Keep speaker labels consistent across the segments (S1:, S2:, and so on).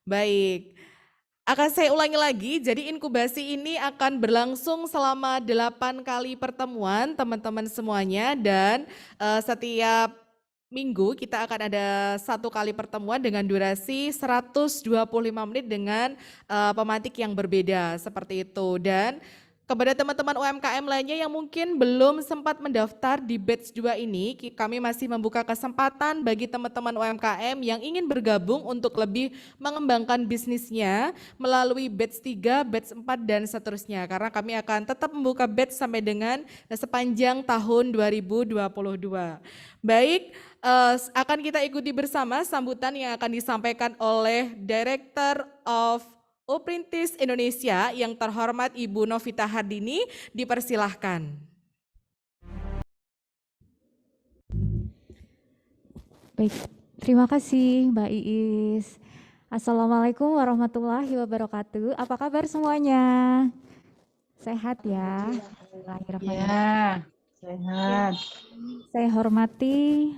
S1: Baik, akan saya ulangi lagi, jadi inkubasi ini akan berlangsung selama 8 kali pertemuan teman-teman semuanya dan setiap minggu kita akan ada 1 kali pertemuan dengan durasi 125 menit dengan pemantik yang berbeda seperti itu. Dan kepada teman-teman UMKM lainnya yang mungkin belum sempat mendaftar di batch 2 ini, kami masih membuka kesempatan bagi teman-teman UMKM yang ingin bergabung untuk lebih mengembangkan bisnisnya melalui batch 3, batch 4 dan seterusnya. Karena kami akan tetap membuka batch sampai dengan sepanjang tahun 2022. Baik, akan kita ikuti bersama sambutan yang akan disampaikan oleh Director of Uprintis Indonesia yang terhormat Ibu Novita Hardini, dipersilahkan.
S2: Baik, terima kasih Mbak Iis. Assalamualaikum warahmatullahi wabarakatuh. Apa kabar semuanya? Sehat ya?
S3: Ya, sehat.
S2: Saya hormati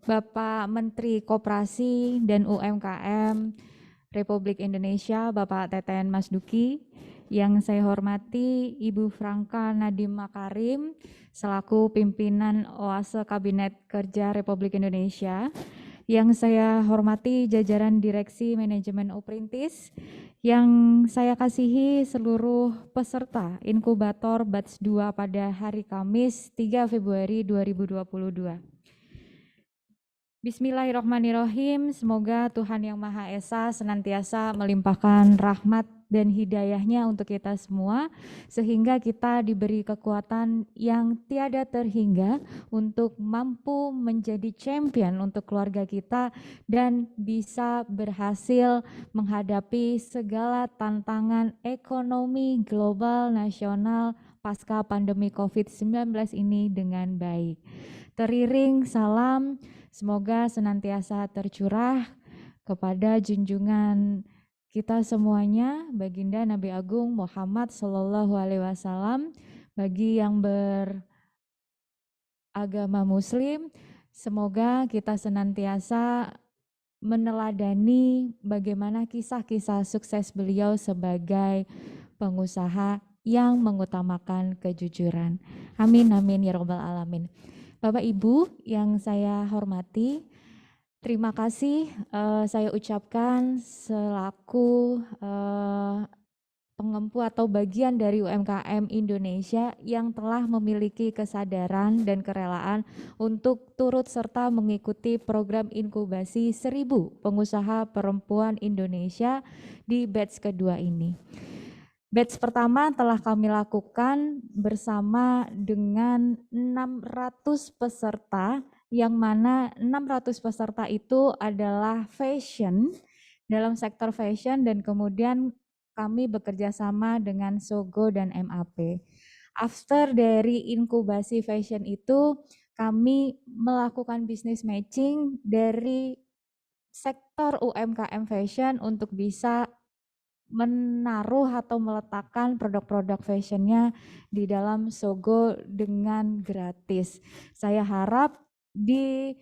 S2: Bapak Menteri Koperasi dan UMKM Republik Indonesia, Bapak Teten Mas Duki. Yang saya hormati Ibu Franka Nadiem Makarim selaku pimpinan OASE Kabinet Kerja Republik Indonesia. Yang saya hormati jajaran Direksi Manajemen Uprintis, yang saya kasihi seluruh peserta inkubator batch 2 pada hari Kamis 3 Februari 2022. Bismillahirrahmanirrahim, semoga Tuhan Yang Maha Esa senantiasa melimpahkan rahmat dan hidayahnya untuk kita semua, sehingga kita diberi kekuatan yang tiada terhingga untuk mampu menjadi champion untuk keluarga kita dan bisa berhasil menghadapi segala tantangan ekonomi global nasional pasca pandemi COVID-19 ini dengan baik. Teriring salam semoga senantiasa tercurah kepada junjungan kita semuanya, Baginda Nabi Agung Muhammad Sallallahu Alaihi Wasallam. Bagi yang beragama Muslim, semoga kita senantiasa meneladani bagaimana kisah-kisah sukses beliau sebagai pengusaha yang mengutamakan kejujuran. Amin amin ya rabbal alamin. Bapak Ibu yang saya hormati, terima kasih saya ucapkan selaku pengempu atau bagian dari UMKM Indonesia yang telah memiliki kesadaran dan kerelaan untuk turut serta mengikuti program inkubasi 1000 pengusaha perempuan Indonesia di batch kedua ini. Batch pertama telah kami lakukan bersama dengan 600 peserta, yang mana 600 peserta itu adalah fashion, dalam sektor fashion, dan kemudian kami bekerja sama dengan Sogo dan MAP. After dari inkubasi fashion itu, kami melakukan business matching dari sektor UMKM fashion untuk bisa menaruh atau meletakkan produk-produk fashionnya di dalam Sogo dengan gratis. Saya harap di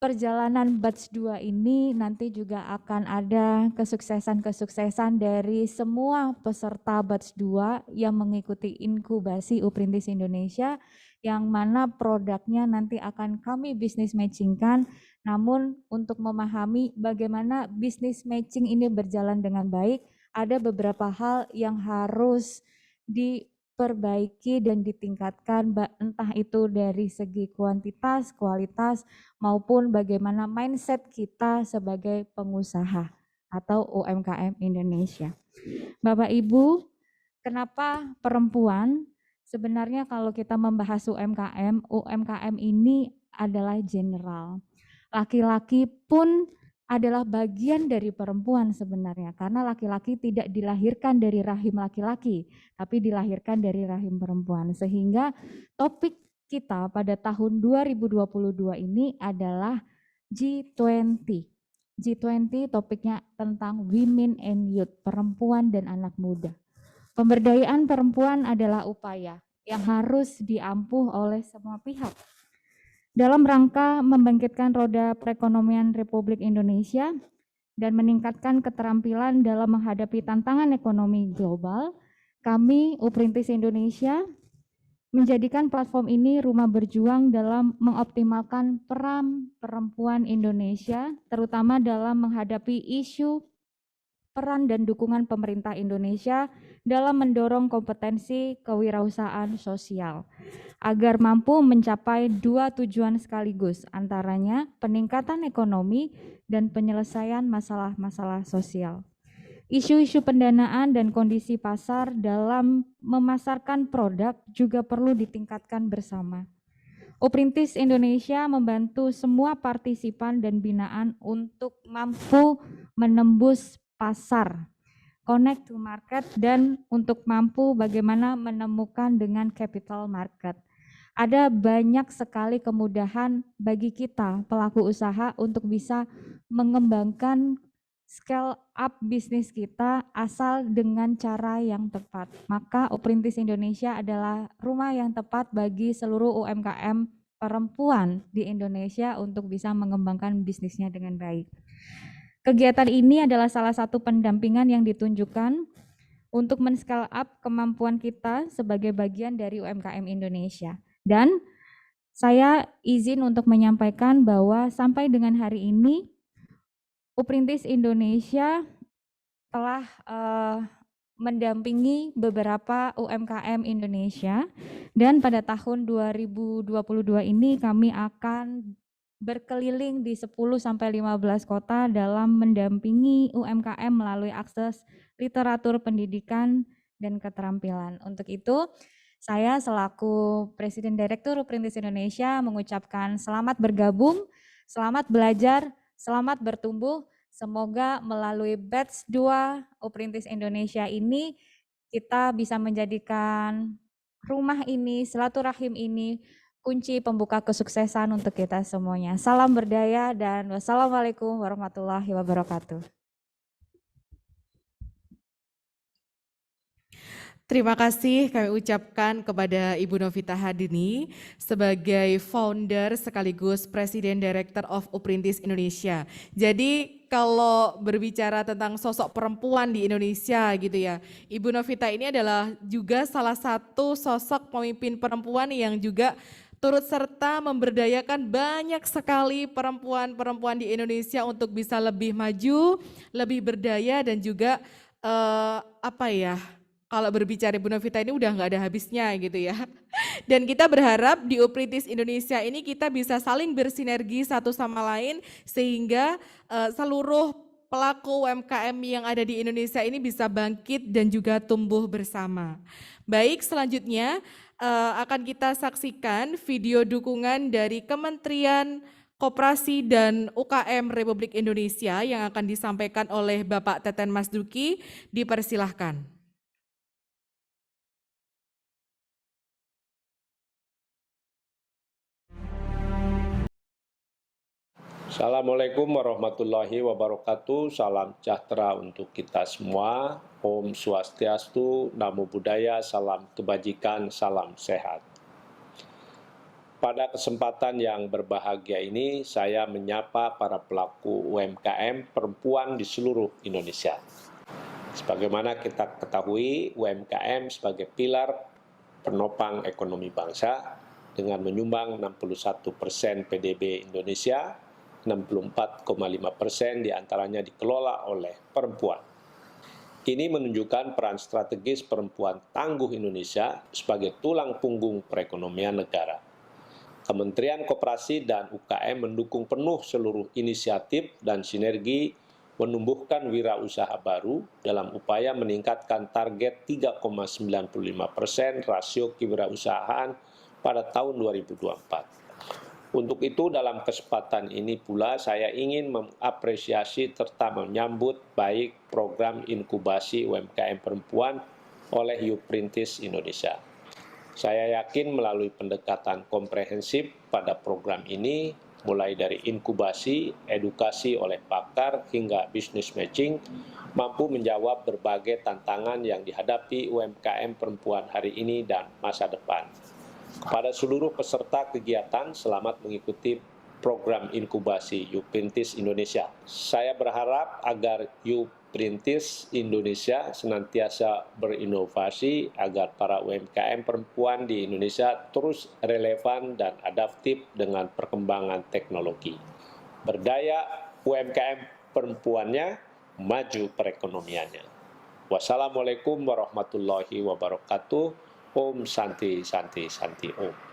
S2: perjalanan batch 2 ini nanti juga akan ada kesuksesan-kesuksesan dari semua peserta batch 2 yang mengikuti inkubasi Uprintis Indonesia, yang mana produknya nanti akan kami business matchingkan. Namun untuk memahami bagaimana business matching ini berjalan dengan baik, ada beberapa hal yang harus diperbaiki dan ditingkatkan, entah itu dari segi kuantitas, kualitas, maupun bagaimana mindset kita sebagai pengusaha atau UMKM Indonesia. Bapak Ibu, kenapa perempuan? Sebenarnya kalau kita membahas UMKM, UMKM ini adalah general. Laki-laki pun adalah bagian dari perempuan sebenarnya, karena laki-laki tidak dilahirkan dari rahim laki-laki, tapi dilahirkan dari rahim perempuan. Sehingga topik kita pada tahun 2022 ini adalah G20. G20 topiknya tentang Women and Youth, perempuan dan anak muda. Pemberdayaan perempuan adalah upaya yang harus diampuh oleh semua pihak dalam rangka membangkitkan roda perekonomian Republik Indonesia dan meningkatkan keterampilan dalam menghadapi tantangan ekonomi global, kami Uprintis Indonesia menjadikan platform ini rumah berjuang dalam mengoptimalkan peran perempuan Indonesia, terutama dalam menghadapi isu peran dan dukungan pemerintah Indonesia dalam mendorong kompetensi kewirausahaan sosial agar mampu mencapai dua tujuan sekaligus, antaranya peningkatan ekonomi dan penyelesaian masalah-masalah sosial. Isu-isu pendanaan dan kondisi pasar dalam memasarkan produk juga perlu ditingkatkan bersama. Uprintis Indonesia membantu semua partisipan dan binaan untuk mampu menembus pasar, connect to market, dan untuk mampu bagaimana menemukan dengan capital market. Ada banyak sekali kemudahan bagi kita pelaku usaha untuk bisa mengembangkan scale up bisnis kita asal dengan cara yang tepat. Maka Uprintis Indonesia adalah rumah yang tepat bagi seluruh UMKM perempuan di Indonesia untuk bisa mengembangkan bisnisnya dengan baik. Kegiatan ini adalah salah satu pendampingan yang ditunjukkan untuk men-scale up kemampuan kita sebagai bagian dari UMKM Indonesia. Dan saya izin untuk menyampaikan bahwa sampai dengan hari ini Uprintis Indonesia telah mendampingi beberapa UMKM Indonesia, dan pada tahun 2022 ini kami akan berkeliling di 10-15 kota dalam mendampingi UMKM melalui akses literatur pendidikan dan keterampilan. Untuk itu, saya selaku Presiden Direktur Uprintis Indonesia mengucapkan selamat bergabung, selamat belajar, selamat bertumbuh. Semoga melalui batch 2 Uprintis Indonesia ini kita bisa menjadikan rumah ini, silaturahim ini, kunci pembuka kesuksesan untuk kita semuanya. Salam berdaya dan wassalamualaikum warahmatullahi wabarakatuh.
S1: Terima kasih kami ucapkan kepada Ibu Novita Hadini sebagai founder sekaligus Presiden Director of Uprintis Indonesia. Jadi kalau berbicara tentang sosok perempuan di Indonesia gitu ya, Ibu Novita ini adalah juga salah satu sosok pemimpin perempuan yang juga turut serta memberdayakan banyak sekali perempuan-perempuan di Indonesia untuk bisa lebih maju, lebih berdaya dan juga kalau berbicara Ibu Novita ini udah nggak ada habisnya gitu ya. Dan kita berharap di Uprintis Indonesia ini kita bisa saling bersinergi satu sama lain sehingga seluruh pelaku UMKM yang ada di Indonesia ini bisa bangkit dan juga tumbuh bersama. Baik, selanjutnya akan kita saksikan video dukungan dari Kementerian Koperasi dan UKM Republik Indonesia yang akan disampaikan oleh Bapak Teten Mas Duki. Dipersilahkan.
S4: Assalamualaikum warahmatullahi wabarakatuh. Salam sejahtera untuk kita semua. Om Swastiastu, Namo Buddhaya, salam kebajikan, salam sehat. Pada kesempatan yang berbahagia ini, saya menyapa para pelaku UMKM perempuan di seluruh Indonesia. Sebagaimana kita ketahui, UMKM sebagai pilar penopang ekonomi bangsa dengan menyumbang 61% PDB Indonesia, 64,5% diantaranya dikelola oleh perempuan. Ini menunjukkan peran strategis perempuan tangguh Indonesia sebagai tulang punggung perekonomian negara. Kementerian Koperasi dan UKM mendukung penuh seluruh inisiatif dan sinergi menumbuhkan wirausaha baru dalam upaya meningkatkan target 3,95% rasio kewirausahaan pada tahun 2024. Untuk itu dalam kesempatan ini pula saya ingin mengapresiasi serta menyambut baik program inkubasi UMKM perempuan oleh Uprintis Indonesia. Saya yakin melalui pendekatan komprehensif pada program ini, mulai dari inkubasi, edukasi oleh pakar hingga business matching, mampu menjawab berbagai tantangan yang dihadapi UMKM perempuan hari ini dan masa depan. Kepada seluruh peserta kegiatan, selamat mengikuti program inkubasi Uprintis Indonesia. Saya berharap agar Uprintis Indonesia senantiasa berinovasi agar para UMKM perempuan di Indonesia terus relevan dan adaptif dengan perkembangan teknologi. Berdaya UMKM perempuannya, maju perekonomiannya. Wassalamualaikum warahmatullahi wabarakatuh. Om Santi Santi Santi Om.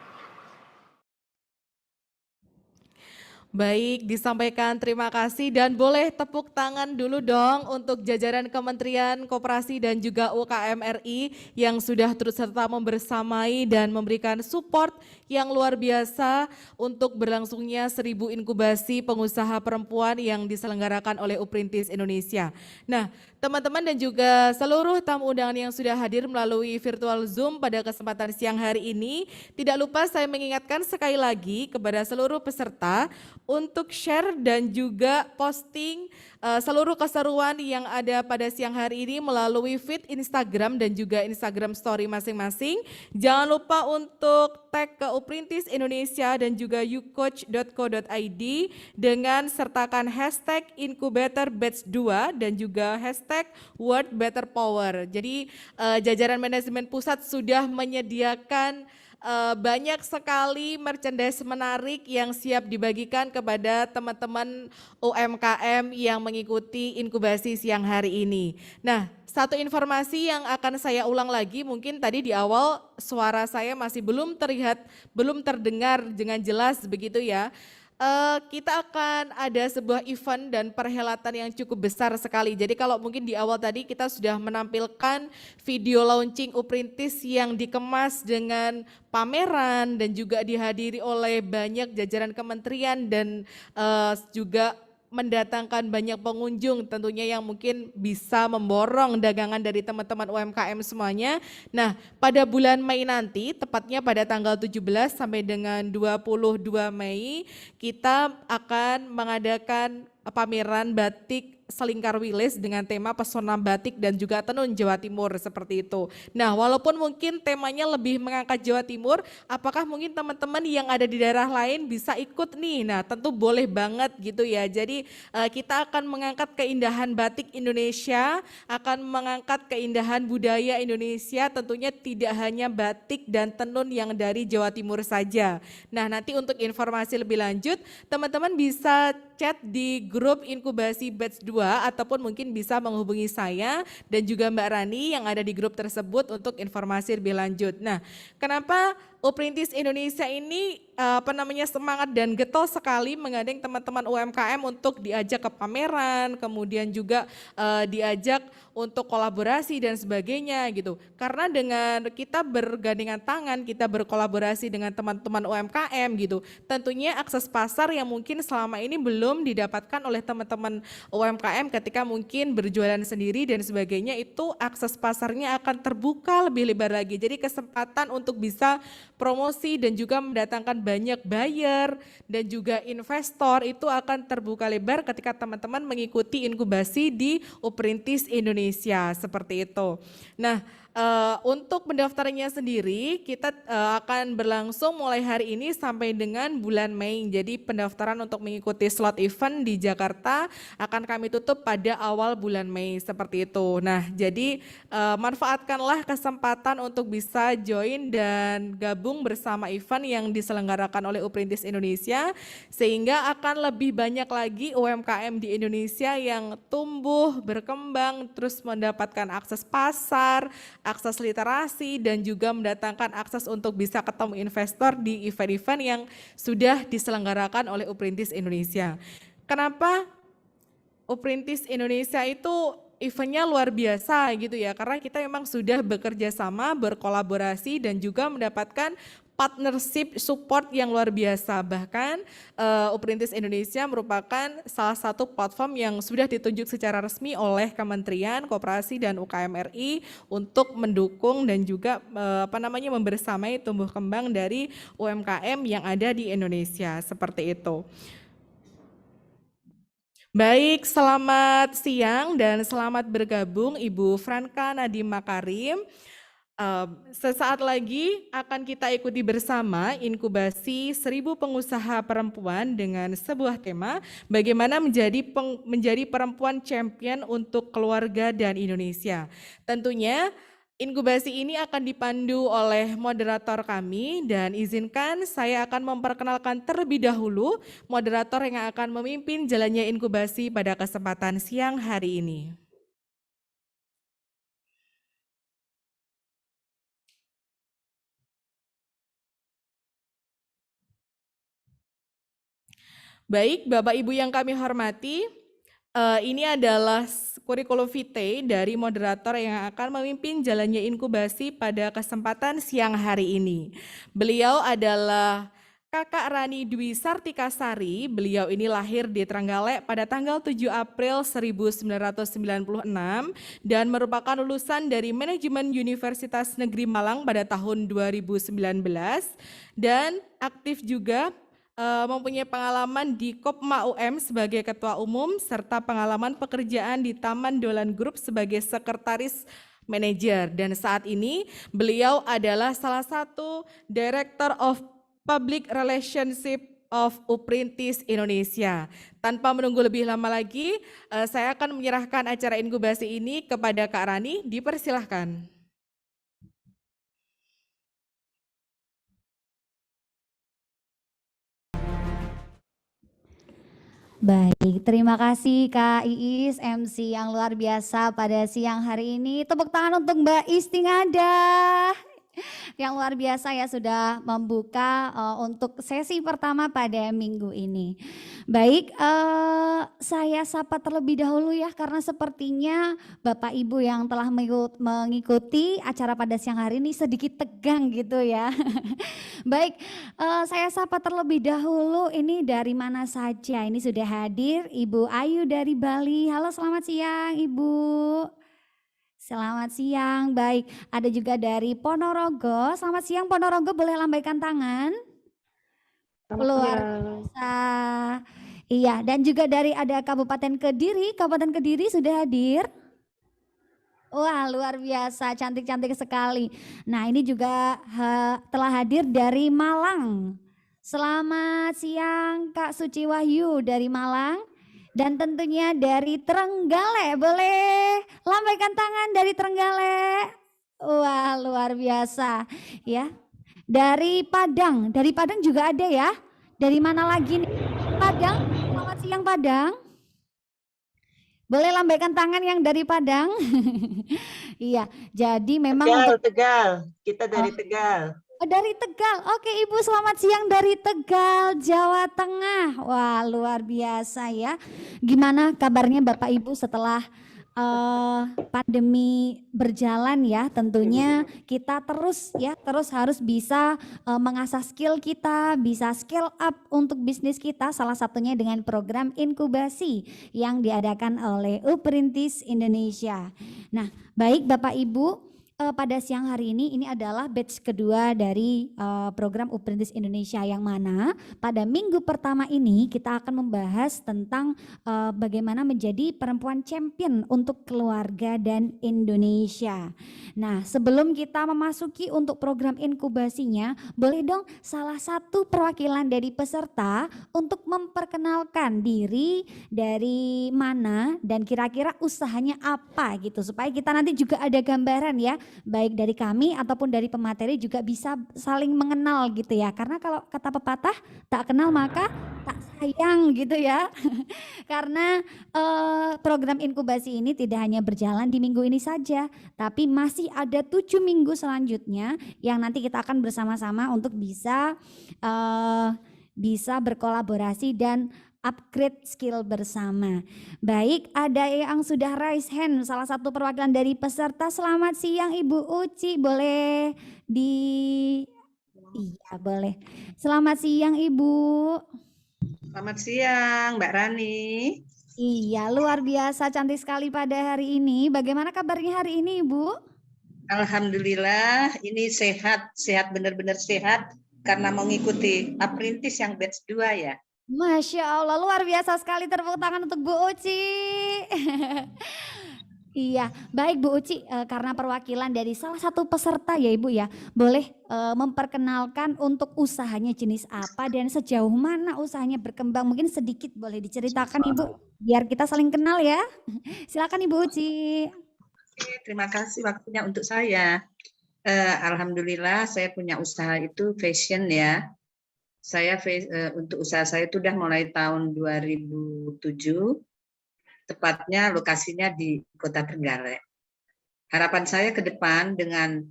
S1: Baik, disampaikan terima kasih dan boleh tepuk tangan dulu dong untuk jajaran Kementerian Koperasi dan juga UKM RI yang sudah turut serta membersamai dan memberikan support yang luar biasa untuk berlangsungnya 1000 inkubasi pengusaha perempuan yang diselenggarakan oleh Uprintis Indonesia. Nah, teman-teman dan juga seluruh tamu undangan yang sudah hadir melalui virtual Zoom pada kesempatan siang hari ini, tidak lupa saya mengingatkan sekali lagi kepada seluruh peserta untuk share dan juga posting seluruh keseruan yang ada pada siang hari ini melalui feed Instagram dan juga Instagram story masing-masing. Jangan lupa untuk tag ke Uprintis Indonesia dan juga youcoach.co.id dengan sertakan hashtag Incubator Batch 2 dan juga hashtag World Better Power. Jadi jajaran manajemen pusat sudah menyediakan banyak sekali merchandise menarik yang siap dibagikan kepada teman-teman UMKM yang mengikuti inkubasi siang hari ini. Nah, satu informasi yang akan saya ulang lagi, mungkin tadi di awal suara saya masih belum terlihat, belum terdengar dengan jelas begitu ya. Kita akan ada sebuah event dan perhelatan yang cukup besar sekali. Jadi kalau mungkin di awal tadi kita sudah menampilkan video launching Uprintis yang dikemas dengan pameran dan juga dihadiri oleh banyak jajaran kementerian dan juga mendatangkan banyak pengunjung tentunya yang mungkin bisa memborong dagangan dari teman-teman UMKM semuanya. Nah, pada bulan Mei nanti, tepatnya pada tanggal 17 sampai dengan 22 Mei, kita akan mengadakan pameran batik Selingkar Wilis dengan tema pesona batik dan juga tenun Jawa Timur seperti itu. Nah, walaupun mungkin temanya lebih mengangkat Jawa Timur, apakah mungkin teman-teman yang ada di daerah lain bisa ikut nih? Nah, tentu boleh banget gitu ya. Jadi kita akan mengangkat keindahan batik Indonesia, akan mengangkat keindahan budaya Indonesia, tentunya tidak hanya batik dan tenun yang dari Jawa Timur saja. Nah, nanti untuk informasi lebih lanjut, teman-teman bisa chat di grup inkubasi batch 2 ataupun mungkin bisa menghubungi saya dan juga Mbak Rani yang ada di grup tersebut untuk informasi lebih lanjut. Nah, kenapa Uprintis Indonesia ini semangat dan getol sekali menggandeng teman-teman UMKM untuk diajak ke pameran, kemudian juga diajak untuk kolaborasi dan sebagainya gitu. Karena dengan kita bergandengan tangan, kita berkolaborasi dengan teman-teman UMKM gitu, tentunya akses pasar yang mungkin selama ini belum didapatkan oleh teman-teman UMKM ketika mungkin berjualan sendiri dan sebagainya, itu akses pasarnya akan terbuka lebih lebar lagi. Jadi kesempatan untuk bisa promosi dan juga mendatangkan banyak buyer dan juga investor itu akan terbuka lebar ketika teman-teman mengikuti inkubasi di Uprintis Indonesia seperti itu. Nah, untuk pendaftarannya sendiri kita akan berlangsung mulai hari ini sampai dengan bulan Mei. Jadi pendaftaran untuk mengikuti slot event di Jakarta akan kami tutup pada awal bulan Mei seperti itu. Nah, jadi manfaatkanlah kesempatan untuk bisa join dan gabung bersama event yang diselenggarakan oleh Uprintis Indonesia sehingga akan lebih banyak lagi UMKM di Indonesia yang tumbuh, berkembang, terus mendapatkan akses pasar, akses literasi dan juga mendatangkan akses untuk bisa ketemu investor di event-event yang sudah diselenggarakan oleh Uprintis Indonesia. Kenapa Uprintis Indonesia itu eventnya luar biasa gitu ya, karena kita memang sudah bekerja sama, berkolaborasi dan juga mendapatkan partnership support yang luar biasa. Bahkan Uprintis Indonesia merupakan salah satu platform yang sudah ditunjuk secara resmi oleh Kementerian Koperasi dan UKM RI untuk mendukung dan juga membersamai tumbuh kembang dari UMKM yang ada di Indonesia seperti itu. Baik, selamat siang dan selamat bergabung Ibu Franka Nadiem Makarim. Sesaat lagi akan kita ikuti bersama inkubasi 1000 pengusaha perempuan dengan sebuah tema bagaimana menjadi perempuan champion untuk keluarga dan Indonesia. Tentunya inkubasi ini akan dipandu oleh moderator kami dan izinkan saya akan memperkenalkan terlebih dahulu moderator yang akan memimpin jalannya inkubasi pada kesempatan siang hari ini. Baik, Bapak Ibu yang kami hormati, ini adalah kurikulum vitae dari moderator yang akan memimpin jalannya inkubasi pada kesempatan siang hari ini. Beliau adalah Kakak Rani Dwi Sartikasari. Beliau ini lahir di Trenggalek pada tanggal 7 April 1996 dan merupakan lulusan dari Manajemen Universitas Negeri Malang pada tahun 2019 dan aktif juga mempunyai pengalaman di Kopma UM sebagai ketua umum serta pengalaman pekerjaan di Taman Dolan Group sebagai sekretaris manajer dan saat ini beliau adalah salah satu Director of Public Relationship of Uprintis Indonesia. Tanpa menunggu lebih lama lagi, saya akan menyerahkan acara inkubasi ini kepada Kak Rani, dipersilahkan.
S5: Baik, terima kasih Kak Iis, MC yang luar biasa pada siang hari ini. Tepuk tangan untuk Mbak Istingada yang luar biasa ya sudah membuka untuk sesi pertama pada minggu ini. Baik, saya sapa terlebih dahulu ya karena sepertinya Bapak Ibu yang telah mengikuti acara pada siang hari ini sedikit tegang gitu ya. Baik, saya sapa terlebih dahulu ini dari mana saja. Ini sudah hadir Ibu Ayu dari Bali. Halo, selamat siang Ibu. Selamat siang, baik. Ada juga dari Ponorogo. Selamat siang Ponorogo, boleh lambaikan tangan. Luar biasa. Iya, dan juga dari ada Kabupaten Kediri. Kabupaten Kediri sudah hadir. Wah, luar biasa, cantik-cantik sekali. Nah, ini juga telah hadir dari Malang. Selamat siang Kak Suci Wahyu dari Malang. Dan tentunya dari Trenggalek, boleh lambaikan tangan dari Trenggalek. Wah, luar biasa ya. Dari Padang juga ada ya. Dari mana lagi nih? Padang, selamat siang Padang. Boleh lambaikan tangan yang dari Padang. Iya, jadi memang
S3: Tegal, kita dari Tegal.
S5: Dari Tegal, oke Ibu selamat siang dari Tegal, Jawa Tengah. Wah luar biasa ya. Gimana kabarnya Bapak Ibu setelah pandemi berjalan ya? Tentunya kita terus harus bisa mengasah skill kita, bisa scale up untuk bisnis kita. Salah satunya dengan program inkubasi yang diadakan oleh Uprintis Indonesia. Nah baik Bapak Ibu. Pada siang hari ini adalah batch kedua dari program Uprintis Indonesia yang mana pada minggu pertama ini kita akan membahas tentang bagaimana menjadi perempuan champion untuk keluarga dan Indonesia. Nah sebelum kita memasuki untuk program inkubasinya, boleh dong salah satu perwakilan dari peserta untuk memperkenalkan diri dari mana dan kira-kira usahanya apa gitu supaya kita nanti juga ada gambaran ya. Baik dari kami ataupun dari pemateri juga bisa saling mengenal gitu ya. Karena kalau kata pepatah tak kenal maka tak sayang gitu ya. Karena program inkubasi ini tidak hanya berjalan di minggu ini saja, tapi masih ada 7 minggu selanjutnya yang nanti kita akan bersama-sama untuk bisa berkolaborasi dan upgrade skill bersama. Baik, ada yang sudah raise hand, salah satu perwakilan dari peserta. Selamat siang Ibu Uci, boleh Iya boleh. Selamat siang Ibu.
S3: Selamat siang Mbak Rani.
S5: Iya, luar biasa cantik sekali pada hari ini. Bagaimana kabarnya hari ini Ibu?
S3: Alhamdulillah, ini sehat benar-benar sehat karena mengikuti Aprintis yang batch 2 ya.
S5: Masya Allah, luar biasa sekali, tepuk tangan untuk Bu Uci. Iya, baik Bu Uci, karena perwakilan dari salah satu peserta ya Ibu ya, boleh memperkenalkan untuk usahanya jenis apa dan sejauh mana usahanya berkembang, mungkin sedikit boleh diceritakan Ibu, biar kita saling kenal ya. Silakan Ibu Uci.
S3: Terima kasih waktunya untuk saya. Alhamdulillah saya punya usaha itu fashion ya. Untuk usaha saya itu udah mulai tahun 2007, tepatnya lokasinya di Kota Trenggalek. Harapan saya ke depan dengan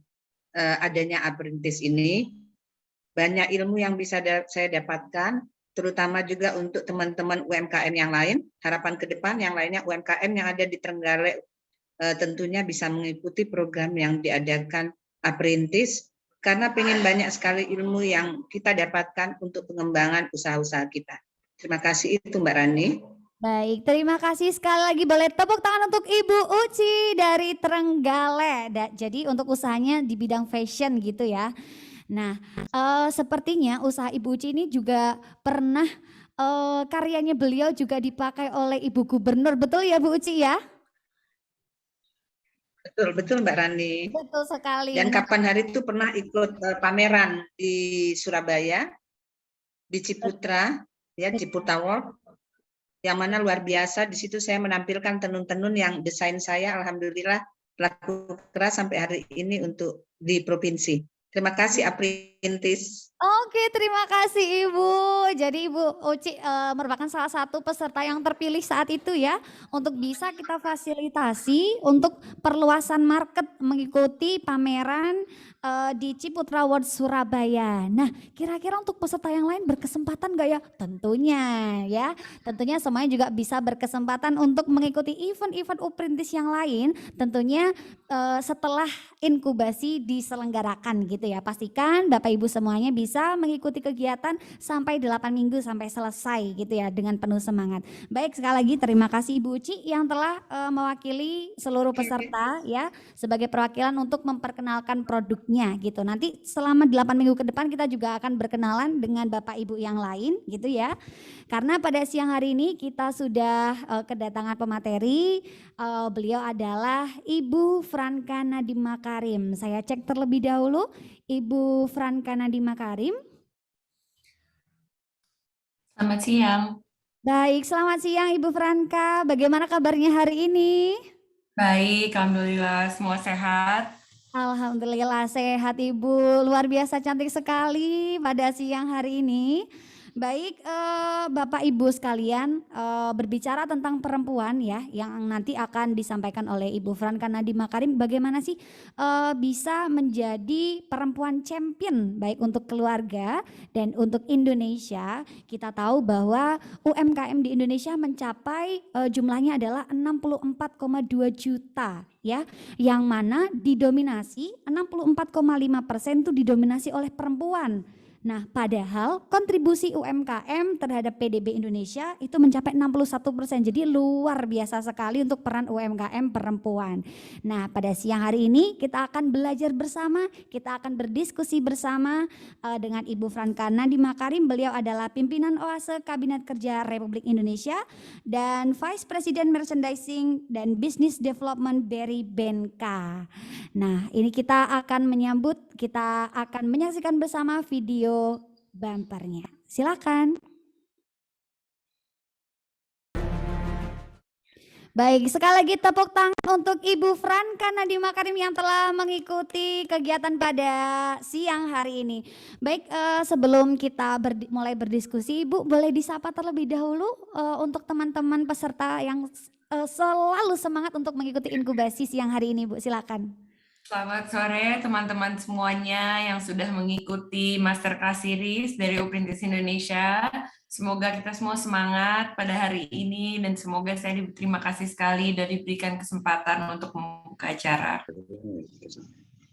S3: adanya apprentice ini, banyak ilmu yang bisa saya dapatkan, terutama juga untuk teman-teman UMKM yang lain. Harapan ke depan yang lainnya UMKM yang ada di Trenggalek tentunya bisa mengikuti program yang diadakan apprentice, karena pengen banyak sekali ilmu yang kita dapatkan untuk pengembangan usaha-usaha kita. Terima kasih itu Mbak Rani.
S5: Baik, terima kasih sekali lagi. Boleh tepuk tangan untuk Ibu Uci dari Trenggalek. Jadi untuk usahanya di bidang fashion gitu ya. Nah, sepertinya usaha Ibu Uci ini juga pernah karyanya beliau juga dipakai oleh Ibu Gubernur, betul ya Bu Uci ya?
S3: Betul Mbak Rani.
S5: Betul sekali.
S3: Dan kapan hari itu pernah ikut pameran di Surabaya, di Ciputra, ya Ciputra World, yang mana luar biasa. Di situ saya menampilkan tenun-tenun yang desain saya alhamdulillah laku keras sampai hari ini untuk di provinsi. Terima kasih apprentice.
S5: Oke, terima kasih Ibu. Jadi Ibu Uci merupakan salah satu peserta yang terpilih saat itu ya, untuk bisa kita fasilitasi untuk perluasan market mengikuti pameran di Ciputra World Surabaya. Nah, kira-kira untuk peserta yang lain berkesempatan nggak ya? Tentunya ya, tentunya semuanya juga bisa berkesempatan untuk mengikuti event-event apprentice yang lain. Tentunya setelah inkubasi diselenggarakan gitu ya. Pastikan Bapak Ibu semuanya bisa mengikuti kegiatan sampai 8 minggu sampai selesai gitu ya dengan penuh semangat. Baik, sekali lagi terima kasih Ibu Uci yang telah mewakili seluruh peserta ya sebagai perwakilan untuk memperkenalkan produknya gitu. Nanti selama 8 minggu ke depan kita juga akan berkenalan dengan Bapak Ibu yang lain gitu ya. Karena pada siang hari ini kita sudah kedatangan pemateri, beliau adalah Ibu Franka Nadiem Makarim. Saya cek terlebih dahulu, Ibu Franka Nadiem Makarim.
S6: Selamat siang.
S5: Baik, selamat siang Ibu Franka. Bagaimana kabarnya hari ini?
S6: Baik, alhamdulillah semua sehat.
S5: Alhamdulillah sehat Ibu. Luar biasa cantik sekali pada siang hari ini. Baik, Bapak Ibu sekalian, berbicara tentang perempuan ya, yang nanti akan disampaikan oleh Ibu Franka Nadiem Makarim, bagaimana sih bisa menjadi perempuan champion baik untuk keluarga dan untuk Indonesia. Kita tahu bahwa UMKM di Indonesia mencapai jumlahnya adalah 64,2 juta ya, yang mana didominasi 64,5% itu didominasi oleh perempuan. Nah, padahal kontribusi UMKM terhadap PDB Indonesia itu mencapai 61%. Jadi luar biasa sekali untuk peran UMKM perempuan. Nah, pada siang hari ini kita akan belajar bersama, kita akan berdiskusi bersama dengan Ibu Franka Nadiem Makarim. Beliau adalah pimpinan OASE Kabinet Kerja Republik Indonesia dan Vice President Merchandising dan Business Development BRI Benka. Nah, ini kita akan menyambut, kita akan menyaksikan bersama video bumpernya. Silakan. Baik, sekali lagi tepuk tangan untuk Ibu Franka Nadiem Makarim yang telah mengikuti kegiatan pada siang hari ini. Baik, sebelum kita mulai berdiskusi, Ibu boleh disapa terlebih dahulu untuk teman-teman peserta yang selalu semangat untuk mengikuti inkubasi siang hari ini, Bu. Silakan.
S6: Selamat sore teman-teman semuanya yang sudah mengikuti Masterclass Series dari Apprentice Indonesia. Semoga kita semua semangat pada hari ini dan semoga saya terima kasih sekali sudah diberikan kesempatan untuk membuka acara.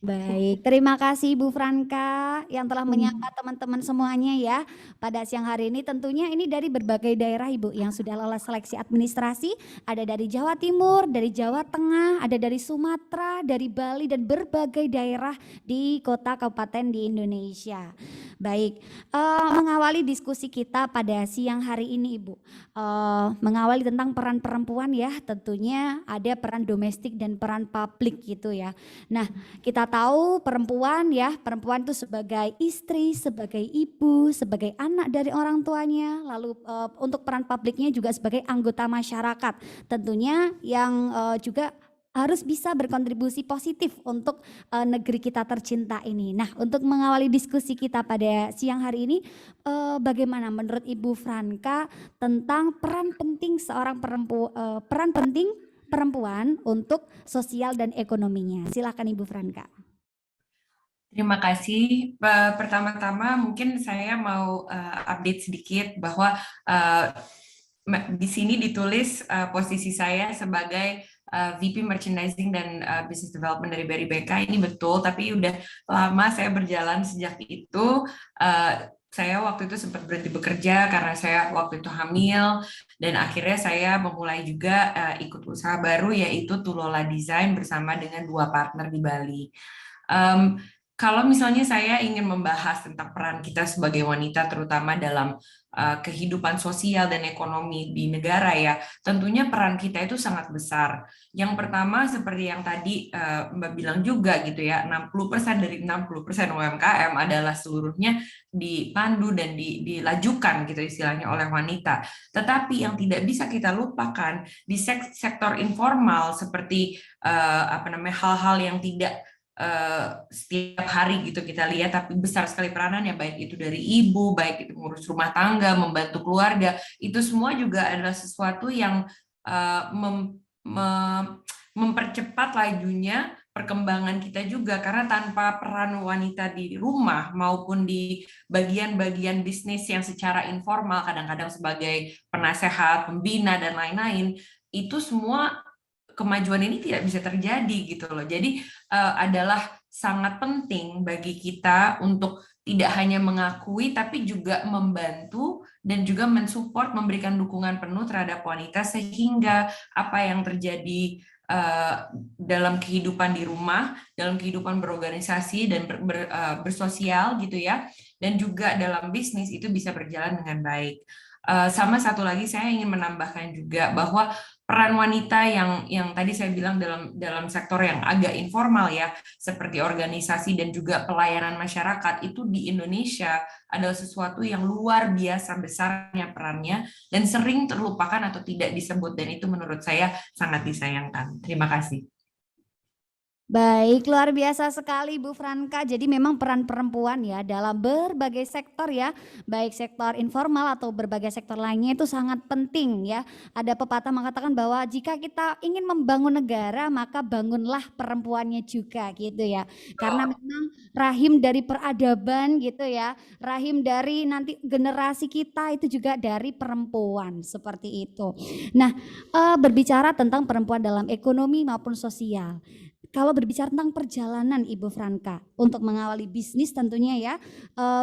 S5: Baik, terima kasih Bu Franka yang telah menyapa teman-teman semuanya ya pada siang hari ini. Tentunya ini dari berbagai daerah Ibu yang sudah lolos seleksi administrasi, ada dari Jawa Timur, dari Jawa Tengah, ada dari Sumatera, dari Bali dan berbagai daerah di kota kabupaten di Indonesia. Baik, mengawali diskusi kita pada siang hari ini Ibu, mengawali tentang peran perempuan ya, tentunya ada peran domestik dan peran publik gitu ya. Nah, kita tahu perempuan ya, perempuan itu sebagai istri, sebagai ibu, sebagai anak dari orang tuanya, lalu untuk peran publiknya juga sebagai anggota masyarakat. Tentunya yang juga harus bisa berkontribusi positif untuk negeri kita tercinta ini. Nah, untuk mengawali diskusi kita pada siang hari ini, bagaimana menurut Ibu Franka tentang peran penting seorang perempuan untuk sosial dan ekonominya? Silakan Ibu Franka.
S6: Terima kasih. Pertama-tama mungkin saya mau update sedikit bahwa di sini ditulis posisi saya sebagai VP Merchandising dan Business Development dari Berry BK. Ini betul, tapi udah lama saya berjalan sejak itu. Saya waktu itu sempat berhenti bekerja karena saya waktu itu hamil, dan akhirnya saya memulai juga ikut usaha baru yaitu Tulola Design bersama dengan 2 partner di Bali. Kalau misalnya saya ingin membahas tentang peran kita sebagai wanita terutama dalam kehidupan sosial dan ekonomi di negara ya, tentunya peran kita itu sangat besar. Yang pertama seperti yang tadi Mbak bilang juga gitu ya, 60% dari 60% UMKM adalah seluruhnya dipandu dan dilajukan gitu istilahnya oleh wanita. Tetapi yang tidak bisa kita lupakan di sektor informal seperti hal-hal yang tidak setiap hari gitu kita lihat, tapi besar sekali peranannya, baik itu dari ibu, baik itu mengurus rumah tangga, membantu keluarga, itu semua juga adalah sesuatu yang mempercepat lajunya perkembangan kita juga, karena tanpa peran wanita di rumah maupun di bagian-bagian bisnis yang secara informal, kadang-kadang sebagai penasehat, pembina, dan lain-lain, itu semua kemajuan ini tidak bisa terjadi gitu loh. Jadi adalah sangat penting bagi kita untuk tidak hanya mengakui tapi juga membantu dan juga mensupport, memberikan dukungan penuh terhadap wanita sehingga apa yang terjadi dalam kehidupan di rumah, dalam kehidupan berorganisasi dan bersosial gitu ya, dan juga dalam bisnis itu bisa berjalan dengan baik. Sama satu lagi saya ingin menambahkan juga bahwa peran wanita yang tadi saya bilang dalam sektor yang agak informal ya, seperti organisasi dan juga pelayanan masyarakat, itu di Indonesia adalah sesuatu yang luar biasa besarnya perannya dan sering terlupakan atau tidak disebut, dan itu menurut saya sangat disayangkan. Terima kasih.
S5: Baik, luar biasa sekali Bu Franka. Jadi memang peran perempuan ya dalam berbagai sektor ya, baik sektor informal atau berbagai sektor lainnya itu sangat penting ya. Ada pepatah mengatakan bahwa jika kita ingin membangun negara, maka bangunlah perempuannya juga gitu ya. Karena memang rahim dari peradaban gitu ya, rahim dari nanti generasi kita itu juga dari perempuan, seperti itu. Nah, berbicara tentang perempuan dalam ekonomi maupun sosial. Kalau berbicara tentang perjalanan Ibu Franka untuk mengawali bisnis tentunya ya,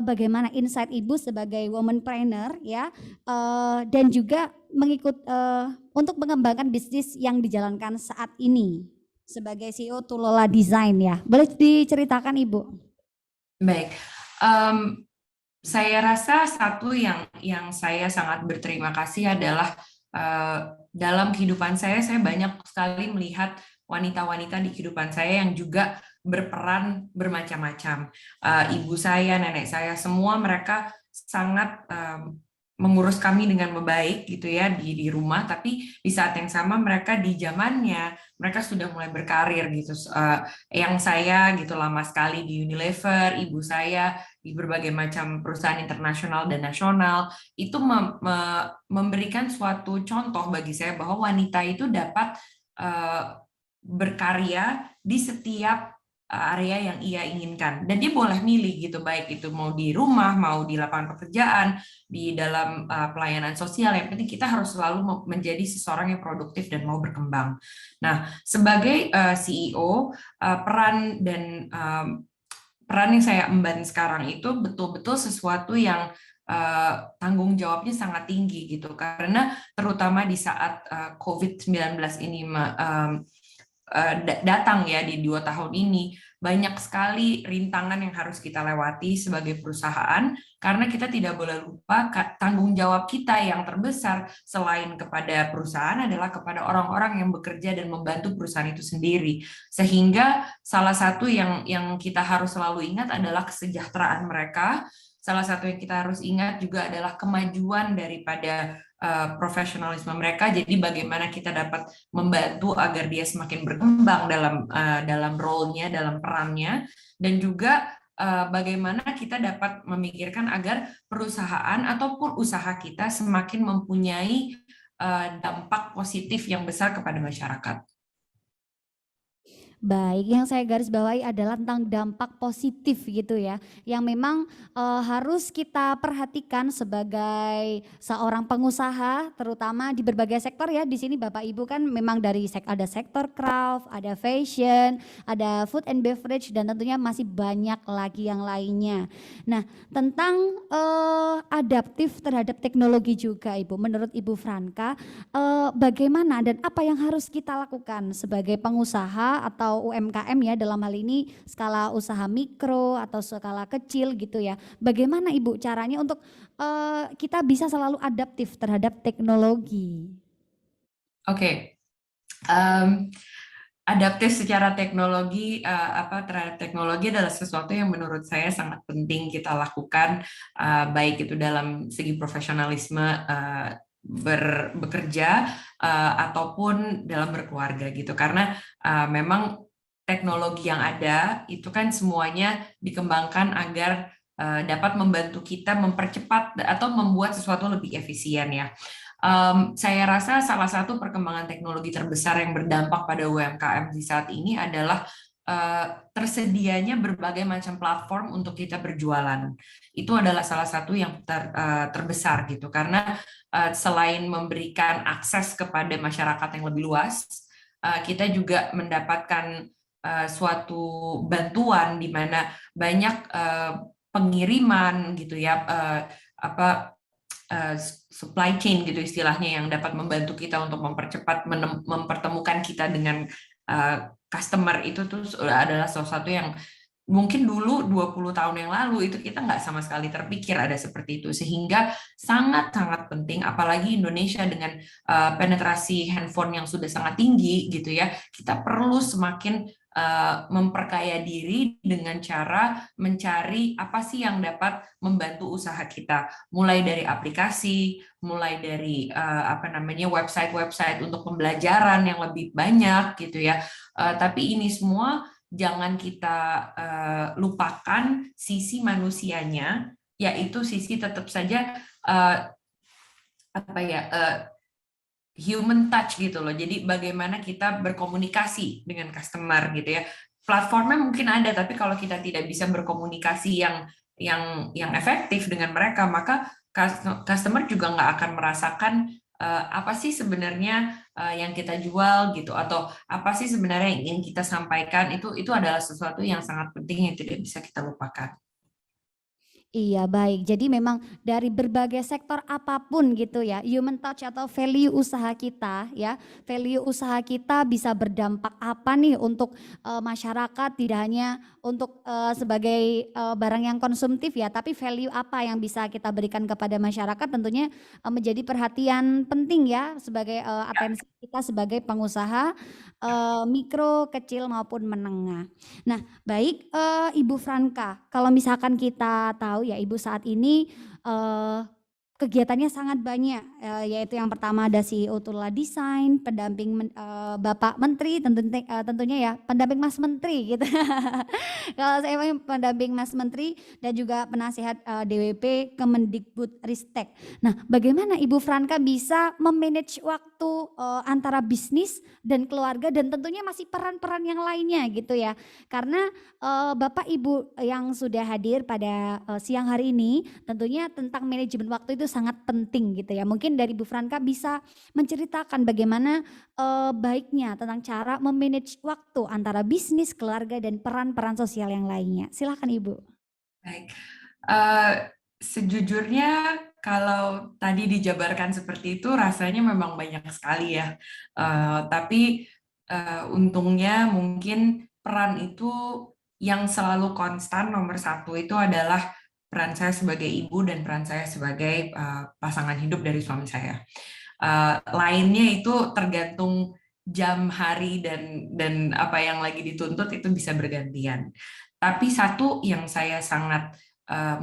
S5: bagaimana insight Ibu sebagai womanpreneur ya, dan juga untuk mengembangkan bisnis yang dijalankan saat ini sebagai CEO Tulola Design ya, boleh diceritakan Ibu?
S6: Baik, saya rasa satu yang saya sangat berterima kasih adalah dalam kehidupan saya banyak sekali melihat wanita-wanita di kehidupan saya yang juga berperan bermacam-macam. Ibu saya, nenek saya, semua mereka sangat mengurus kami dengan baik gitu ya di rumah, tapi di saat yang sama mereka di zamannya mereka sudah mulai berkarir gitu. Yang saya gitu lama sekali di Unilever, ibu saya di berbagai macam perusahaan internasional dan nasional, itu memberikan suatu contoh bagi saya bahwa wanita itu dapat berkarya di setiap area yang ia inginkan, dan dia boleh milih gitu, baik itu mau di rumah, mau di lapangan pekerjaan, di dalam pelayanan sosial. Yang penting kita harus selalu menjadi seseorang yang produktif dan mau berkembang. Nah, sebagai CEO, peran yang saya emban sekarang itu betul-betul sesuatu yang tanggung jawabnya sangat tinggi gitu, karena terutama di saat COVID-19 ini datang ya di 2 tahun ini, banyak sekali rintangan yang harus kita lewati sebagai perusahaan, karena kita tidak boleh lupa tanggung jawab kita yang terbesar selain kepada perusahaan adalah kepada orang-orang yang bekerja dan membantu perusahaan itu sendiri. Sehingga salah satu yang kita harus selalu ingat adalah kesejahteraan mereka. Salah satu yang kita harus ingat juga adalah kemajuan daripada profesionalisme mereka. Jadi bagaimana kita dapat membantu agar dia semakin berkembang dalam role-nya, dalam perannya, dan juga bagaimana kita dapat memikirkan agar perusahaan ataupun usaha kita semakin mempunyai dampak positif yang besar kepada masyarakat.
S5: Baik, yang saya garis bawahi adalah tentang dampak positif gitu ya, yang memang harus kita perhatikan sebagai seorang pengusaha, terutama di berbagai sektor ya. Di sini Bapak Ibu kan memang dari ada sektor craft, ada fashion, ada food and beverage, dan tentunya masih banyak lagi yang lainnya. Nah, tentang adaptif terhadap teknologi juga Ibu, menurut Ibu Franka, bagaimana dan apa yang harus kita lakukan sebagai pengusaha atau UMKM ya, dalam hal ini skala usaha mikro atau skala kecil gitu ya. Bagaimana Ibu caranya untuk kita bisa selalu adaptif terhadap teknologi?
S6: Oke. Adaptif secara teknologi terhadap teknologi adalah sesuatu yang menurut saya sangat penting kita lakukan, baik itu dalam segi profesionalisme bekerja ataupun dalam berkeluarga gitu, karena memang teknologi yang ada itu kan semuanya dikembangkan agar dapat membantu kita mempercepat atau membuat sesuatu lebih efisien ya. Saya rasa salah satu perkembangan teknologi terbesar yang berdampak pada UMKM di saat ini adalah tersedianya berbagai macam platform untuk kita berjualan. Itu adalah salah satu yang terbesar gitu, karena selain memberikan akses kepada masyarakat yang lebih luas, kita juga mendapatkan suatu bantuan di mana banyak pengiriman gitu ya, supply chain gitu istilahnya, yang dapat membantu kita untuk mempertemukan kita dengan customer. Itu tuh adalah sesuatu yang mungkin dulu 20 tahun yang lalu itu kita nggak sama sekali terpikir ada seperti itu, sehingga sangat-sangat penting, apalagi Indonesia dengan penetrasi handphone yang sudah sangat tinggi gitu ya, kita perlu semakin memperkaya diri dengan cara mencari apa sih yang dapat membantu usaha kita, mulai dari aplikasi, mulai dari website-website untuk pembelajaran yang lebih banyak gitu ya. Tapi ini semua jangan kita lupakan sisi manusianya, yaitu sisi tetap saja human touch gitu loh. Jadi bagaimana kita berkomunikasi dengan customer gitu ya. Platformnya mungkin ada, tapi kalau kita tidak bisa berkomunikasi yang efektif dengan mereka, maka customer juga nggak akan merasakan apa sih sebenarnya yang kita jual gitu, atau apa sih sebenarnya yang kita sampaikan. Itu adalah sesuatu yang sangat penting yang tidak bisa kita lupakan.
S5: Iya baik, jadi memang dari berbagai sektor apapun gitu ya, human touch atau value usaha kita ya, value usaha kita bisa berdampak apa nih untuk masyarakat, tidak hanya untuk sebagai barang yang konsumtif ya, tapi value apa yang bisa kita berikan kepada masyarakat tentunya menjadi perhatian penting ya, sebagai atensi kita sebagai pengusaha mikro, kecil maupun menengah. Nah baik, Ibu Franka, kalau misalkan kita tahu ya Ibu saat ini kegiatannya sangat banyak, yaitu yang pertama ada CEO Tula Design, pendamping Bapak Menteri, tentunya ya pendamping Mas Menteri gitu. Kalau saya pendamping Mas Menteri dan juga penasihat DWP Kemendikbud Ristek. Nah, bagaimana Ibu Franka bisa memanage waktu antara bisnis dan keluarga dan tentunya masih peran-peran yang lainnya gitu ya. Karena Bapak Ibu yang sudah hadir pada siang hari ini tentunya tentang manajemen waktu itu sangat penting gitu ya. Mungkin dari Bu Franka bisa menceritakan bagaimana baiknya tentang cara memanage waktu antara bisnis, keluarga dan peran-peran sosial yang lainnya. Silakan Ibu.
S6: Baik, sejujurnya kalau tadi dijabarkan seperti itu rasanya memang banyak sekali ya. Tapi untungnya mungkin peran itu yang selalu konstan nomor satu itu adalah peran saya sebagai ibu dan peran saya sebagai pasangan hidup dari suami saya. Lainnya itu tergantung jam, hari, dan apa yang lagi dituntut itu bisa bergantian. Tapi satu yang saya sangat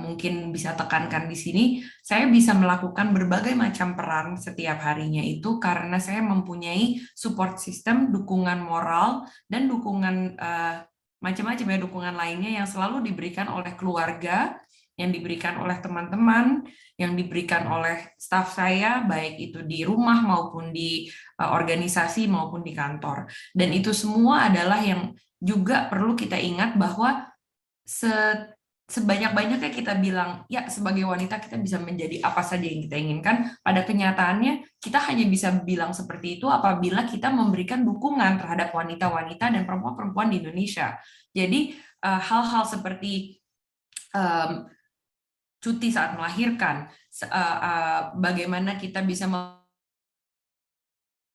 S6: mungkin bisa tekankan di sini, saya bisa melakukan berbagai macam peran setiap harinya itu karena saya mempunyai support system, dukungan moral, dan dukungan macam-macam ya, dukungan lainnya yang selalu diberikan oleh keluarga, yang diberikan oleh teman-teman, yang diberikan oleh staf saya, baik itu di rumah maupun di organisasi maupun di kantor. Dan itu semua adalah yang juga perlu kita ingat bahwa sebanyak-banyaknya kita bilang, ya sebagai wanita kita bisa menjadi apa saja yang kita inginkan, pada kenyataannya kita hanya bisa bilang seperti itu apabila kita memberikan dukungan terhadap wanita-wanita dan perempuan-perempuan di Indonesia. Jadi hal-hal seperti cuti saat melahirkan, bagaimana kita bisa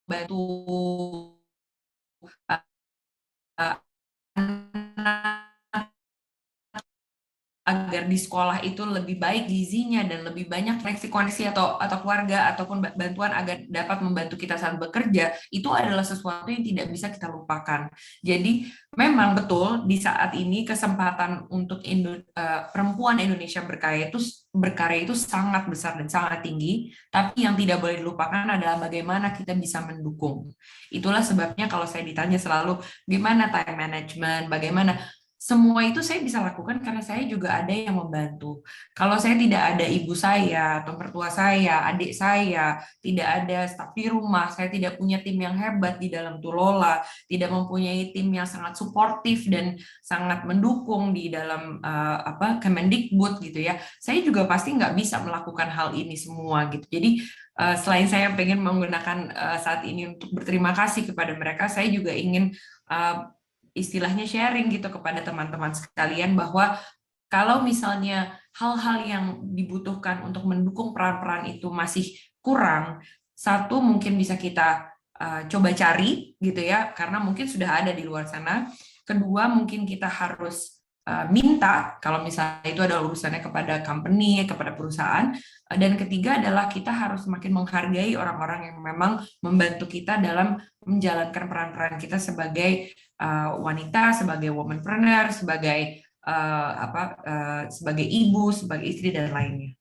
S6: membantu agar di sekolah itu lebih baik gizinya dan lebih banyak koneksi-koneksi atau keluarga ataupun bantuan agar dapat membantu kita saat bekerja, itu adalah sesuatu yang tidak bisa kita lupakan. Jadi memang betul di saat ini kesempatan untuk perempuan Indonesia berkarya itu sangat besar dan sangat tinggi, tapi yang tidak boleh dilupakan adalah bagaimana kita bisa mendukung. Itulah sebabnya kalau saya ditanya selalu gimana time management, bagaimana, semua itu saya bisa lakukan karena saya juga ada yang membantu. Kalau saya tidak ada ibu saya, atau mertua saya, adik saya, tidak ada staf di rumah, saya tidak punya tim yang hebat di dalam Tulola, tidak mempunyai tim yang sangat suportif dan sangat mendukung di dalam Kemendikbud gitu ya, saya juga pasti nggak bisa melakukan hal ini semua gitu. Jadi selain saya pengen menggunakan saat ini untuk berterima kasih kepada mereka, saya juga ingin istilahnya sharing gitu kepada teman-teman sekalian bahwa kalau misalnya hal-hal yang dibutuhkan untuk mendukung peran-peran itu masih kurang, satu mungkin bisa kita coba cari gitu ya, karena mungkin sudah ada di luar sana. Kedua, mungkin kita harus minta kalau misalnya itu ada urusannya kepada company, kepada perusahaan. Dan ketiga adalah kita harus semakin menghargai orang-orang yang memang membantu kita dalam menjalankan peran-peran kita sebagai wanita, sebagai womanpreneur, sebagai sebagai ibu, sebagai istri dan lainnya.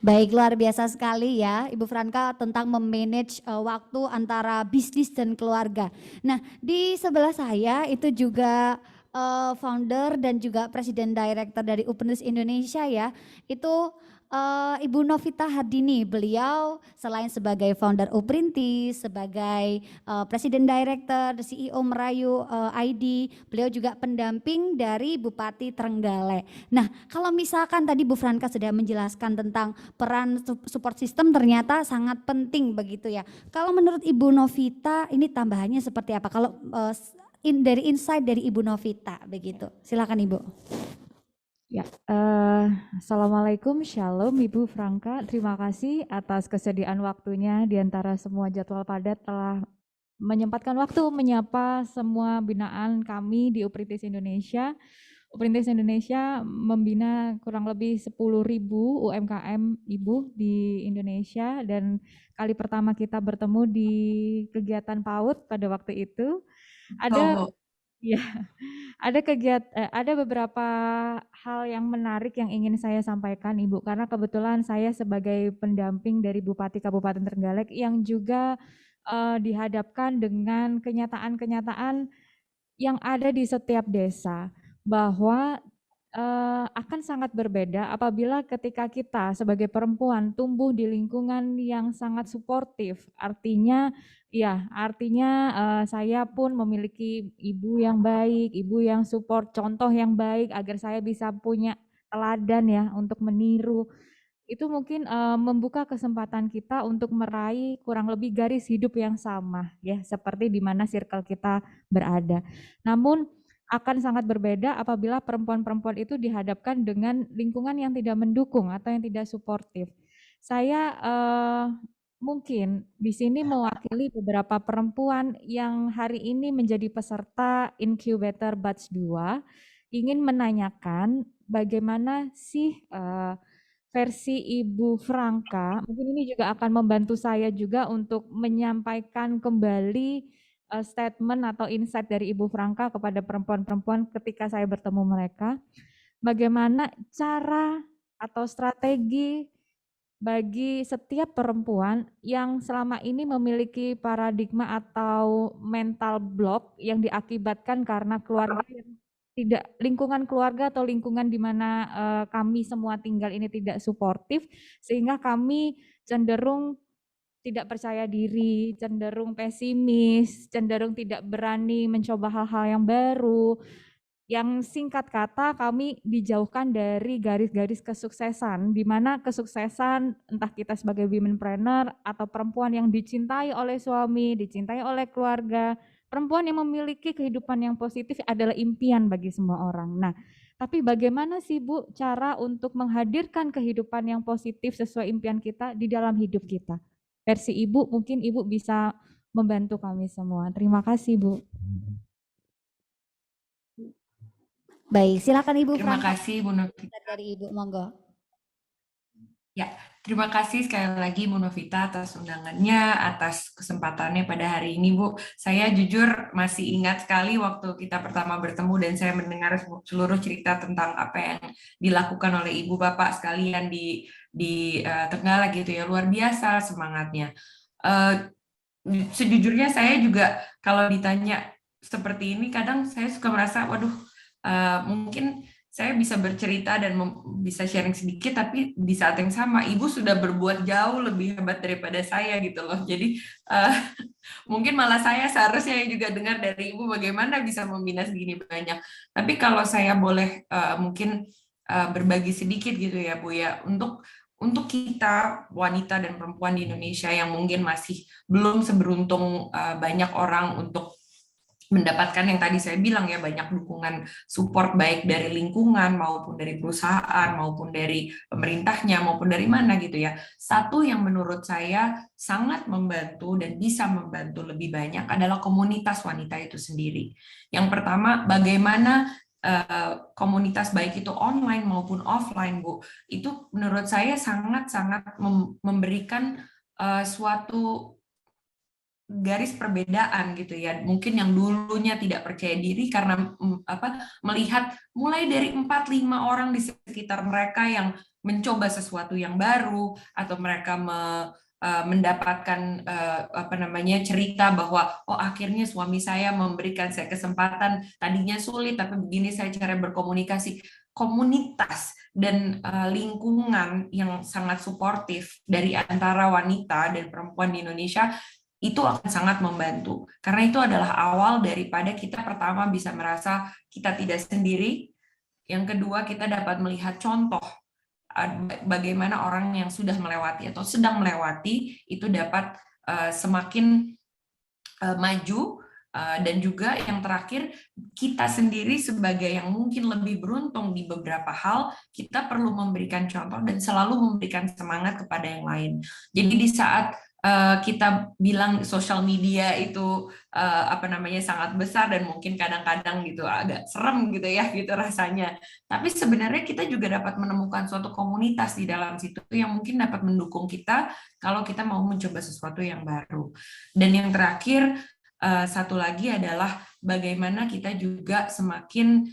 S5: Baik, luar biasa sekali ya Ibu Franka tentang memanage waktu antara bisnis dan keluarga. Nah, di sebelah saya itu juga founder dan juga presiden director dari Uprintis Indonesia ya. Itu Ibu Novita Hardini. Beliau selain sebagai founder Uprintis, sebagai presiden director, CEO Merayu ID, beliau juga pendamping dari Bupati Trenggalek. Nah, kalau misalkan tadi Bu Franka sudah menjelaskan tentang peran support system ternyata sangat penting begitu ya. Kalau menurut Ibu Novita ini tambahannya seperti apa? Kalau dari insight dari Ibu Novita begitu. Silakan Ibu.
S2: Ya, Assalamualaikum, Shalom Ibu Franka, terima kasih atas kesediaan waktunya di antara semua jadwal padat telah menyempatkan waktu menyapa semua binaan kami di Uprintis Indonesia. Uprintis Indonesia membina kurang lebih 10.000 UMKM Ibu di Indonesia dan kali pertama kita bertemu di kegiatan PAUD pada waktu itu. Ada Iya, ada beberapa hal yang menarik yang ingin saya sampaikan, Ibu, karena kebetulan saya sebagai pendamping dari Bupati Kabupaten Trenggalek yang juga dihadapkan dengan kenyataan-kenyataan yang ada di setiap desa, bahwa akan sangat berbeda apabila ketika kita sebagai perempuan tumbuh di lingkungan yang sangat suportif. Artinya saya pun memiliki ibu yang baik, ibu yang support, contoh yang baik agar saya bisa punya teladan ya untuk meniru. Itu mungkin membuka kesempatan kita untuk meraih kurang lebih garis hidup yang sama ya, seperti di mana circle kita berada. Namun akan sangat berbeda apabila perempuan-perempuan itu dihadapkan dengan lingkungan yang tidak mendukung atau yang tidak suportif. Saya mungkin di sini mewakili beberapa perempuan yang hari ini menjadi peserta Incubator Batch 2, ingin menanyakan bagaimana sih versi Ibu Franka, mungkin ini juga akan membantu saya juga untuk menyampaikan kembali statement atau insight dari Ibu Franka kepada perempuan-perempuan ketika saya bertemu mereka. Bagaimana cara atau strategi bagi setiap perempuan yang selama ini memiliki paradigma atau mental block yang diakibatkan karena keluarga yang tidak, lingkungan keluarga atau lingkungan di mana kami semua tinggal ini tidak suportif, sehingga kami cenderung tidak percaya diri, cenderung pesimis, cenderung tidak berani mencoba hal-hal yang baru. Yang singkat kata kami dijauhkan dari garis-garis kesuksesan, di mana kesuksesan entah kita sebagai womenpreneur atau perempuan yang dicintai oleh suami, dicintai oleh keluarga, perempuan yang memiliki kehidupan yang positif adalah impian bagi semua orang. Nah, tapi bagaimana sih Bu cara untuk menghadirkan kehidupan yang positif sesuai impian kita di dalam hidup kita? Versi Ibu, mungkin Ibu bisa membantu kami semua. Terima kasih Bu.
S5: Baik, silakan Ibu
S6: Terima
S5: Franka.
S6: kasih Bu Novita.
S5: Dari Ibu, monggo.
S6: Ya, terima kasih sekali lagi Bu Novita atas undangannya, atas kesempatannya pada hari ini Bu. Saya jujur masih ingat sekali waktu kita pertama bertemu dan saya mendengar seluruh cerita tentang apa yang dilakukan oleh Ibu Bapak sekalian di Trenggalek gitu ya, luar biasa semangatnya. Sejujurnya saya juga kalau ditanya seperti ini kadang saya suka merasa waduh mungkin saya bisa bercerita dan bisa sharing sedikit, tapi di saat yang sama ibu sudah berbuat jauh lebih hebat daripada saya gitu loh. Jadi mungkin malah saya seharusnya juga dengar dari ibu bagaimana bisa membina segini banyak. Tapi kalau saya boleh mungkin berbagi sedikit gitu ya Bu ya, untuk kita wanita dan perempuan di Indonesia yang mungkin masih belum seberuntung banyak orang untuk mendapatkan yang tadi saya bilang ya, banyak dukungan support baik dari lingkungan maupun dari perusahaan maupun dari pemerintahnya maupun dari mana gitu ya. Satu yang menurut saya sangat membantu dan bisa membantu lebih banyak adalah komunitas wanita itu sendiri. Yang pertama, bagaimana komunitas baik itu online maupun offline Bu, itu menurut saya sangat-sangat memberikan suatu garis perbedaan gitu ya, mungkin yang dulunya tidak percaya diri karena melihat mulai dari 4-5 orang di sekitar mereka yang mencoba sesuatu yang baru atau mereka mendapatkan cerita bahwa oh akhirnya suami saya memberikan saya kesempatan, tadinya sulit tapi begini saya cara berkomunikasi. Komunitas dan lingkungan yang sangat suportif dari antara wanita dan perempuan di Indonesia itu akan sangat membantu. Karena itu adalah awal daripada kita pertama bisa merasa kita tidak sendiri. Yang kedua, kita dapat melihat contoh bagaimana orang yang sudah melewati atau sedang melewati itu dapat semakin maju. Dan juga yang terakhir, kita sendiri sebagai yang mungkin lebih beruntung di beberapa hal, kita perlu memberikan contoh dan selalu memberikan semangat kepada yang lain. Jadi di saat kita bilang sosial media itu sangat besar dan mungkin kadang-kadang gitu agak serem gitu ya gitu rasanya. Tapi sebenarnya kita juga dapat menemukan suatu komunitas di dalam situ yang mungkin dapat mendukung kita kalau kita mau mencoba sesuatu yang baru. Dan yang terakhir satu lagi adalah bagaimana kita juga semakin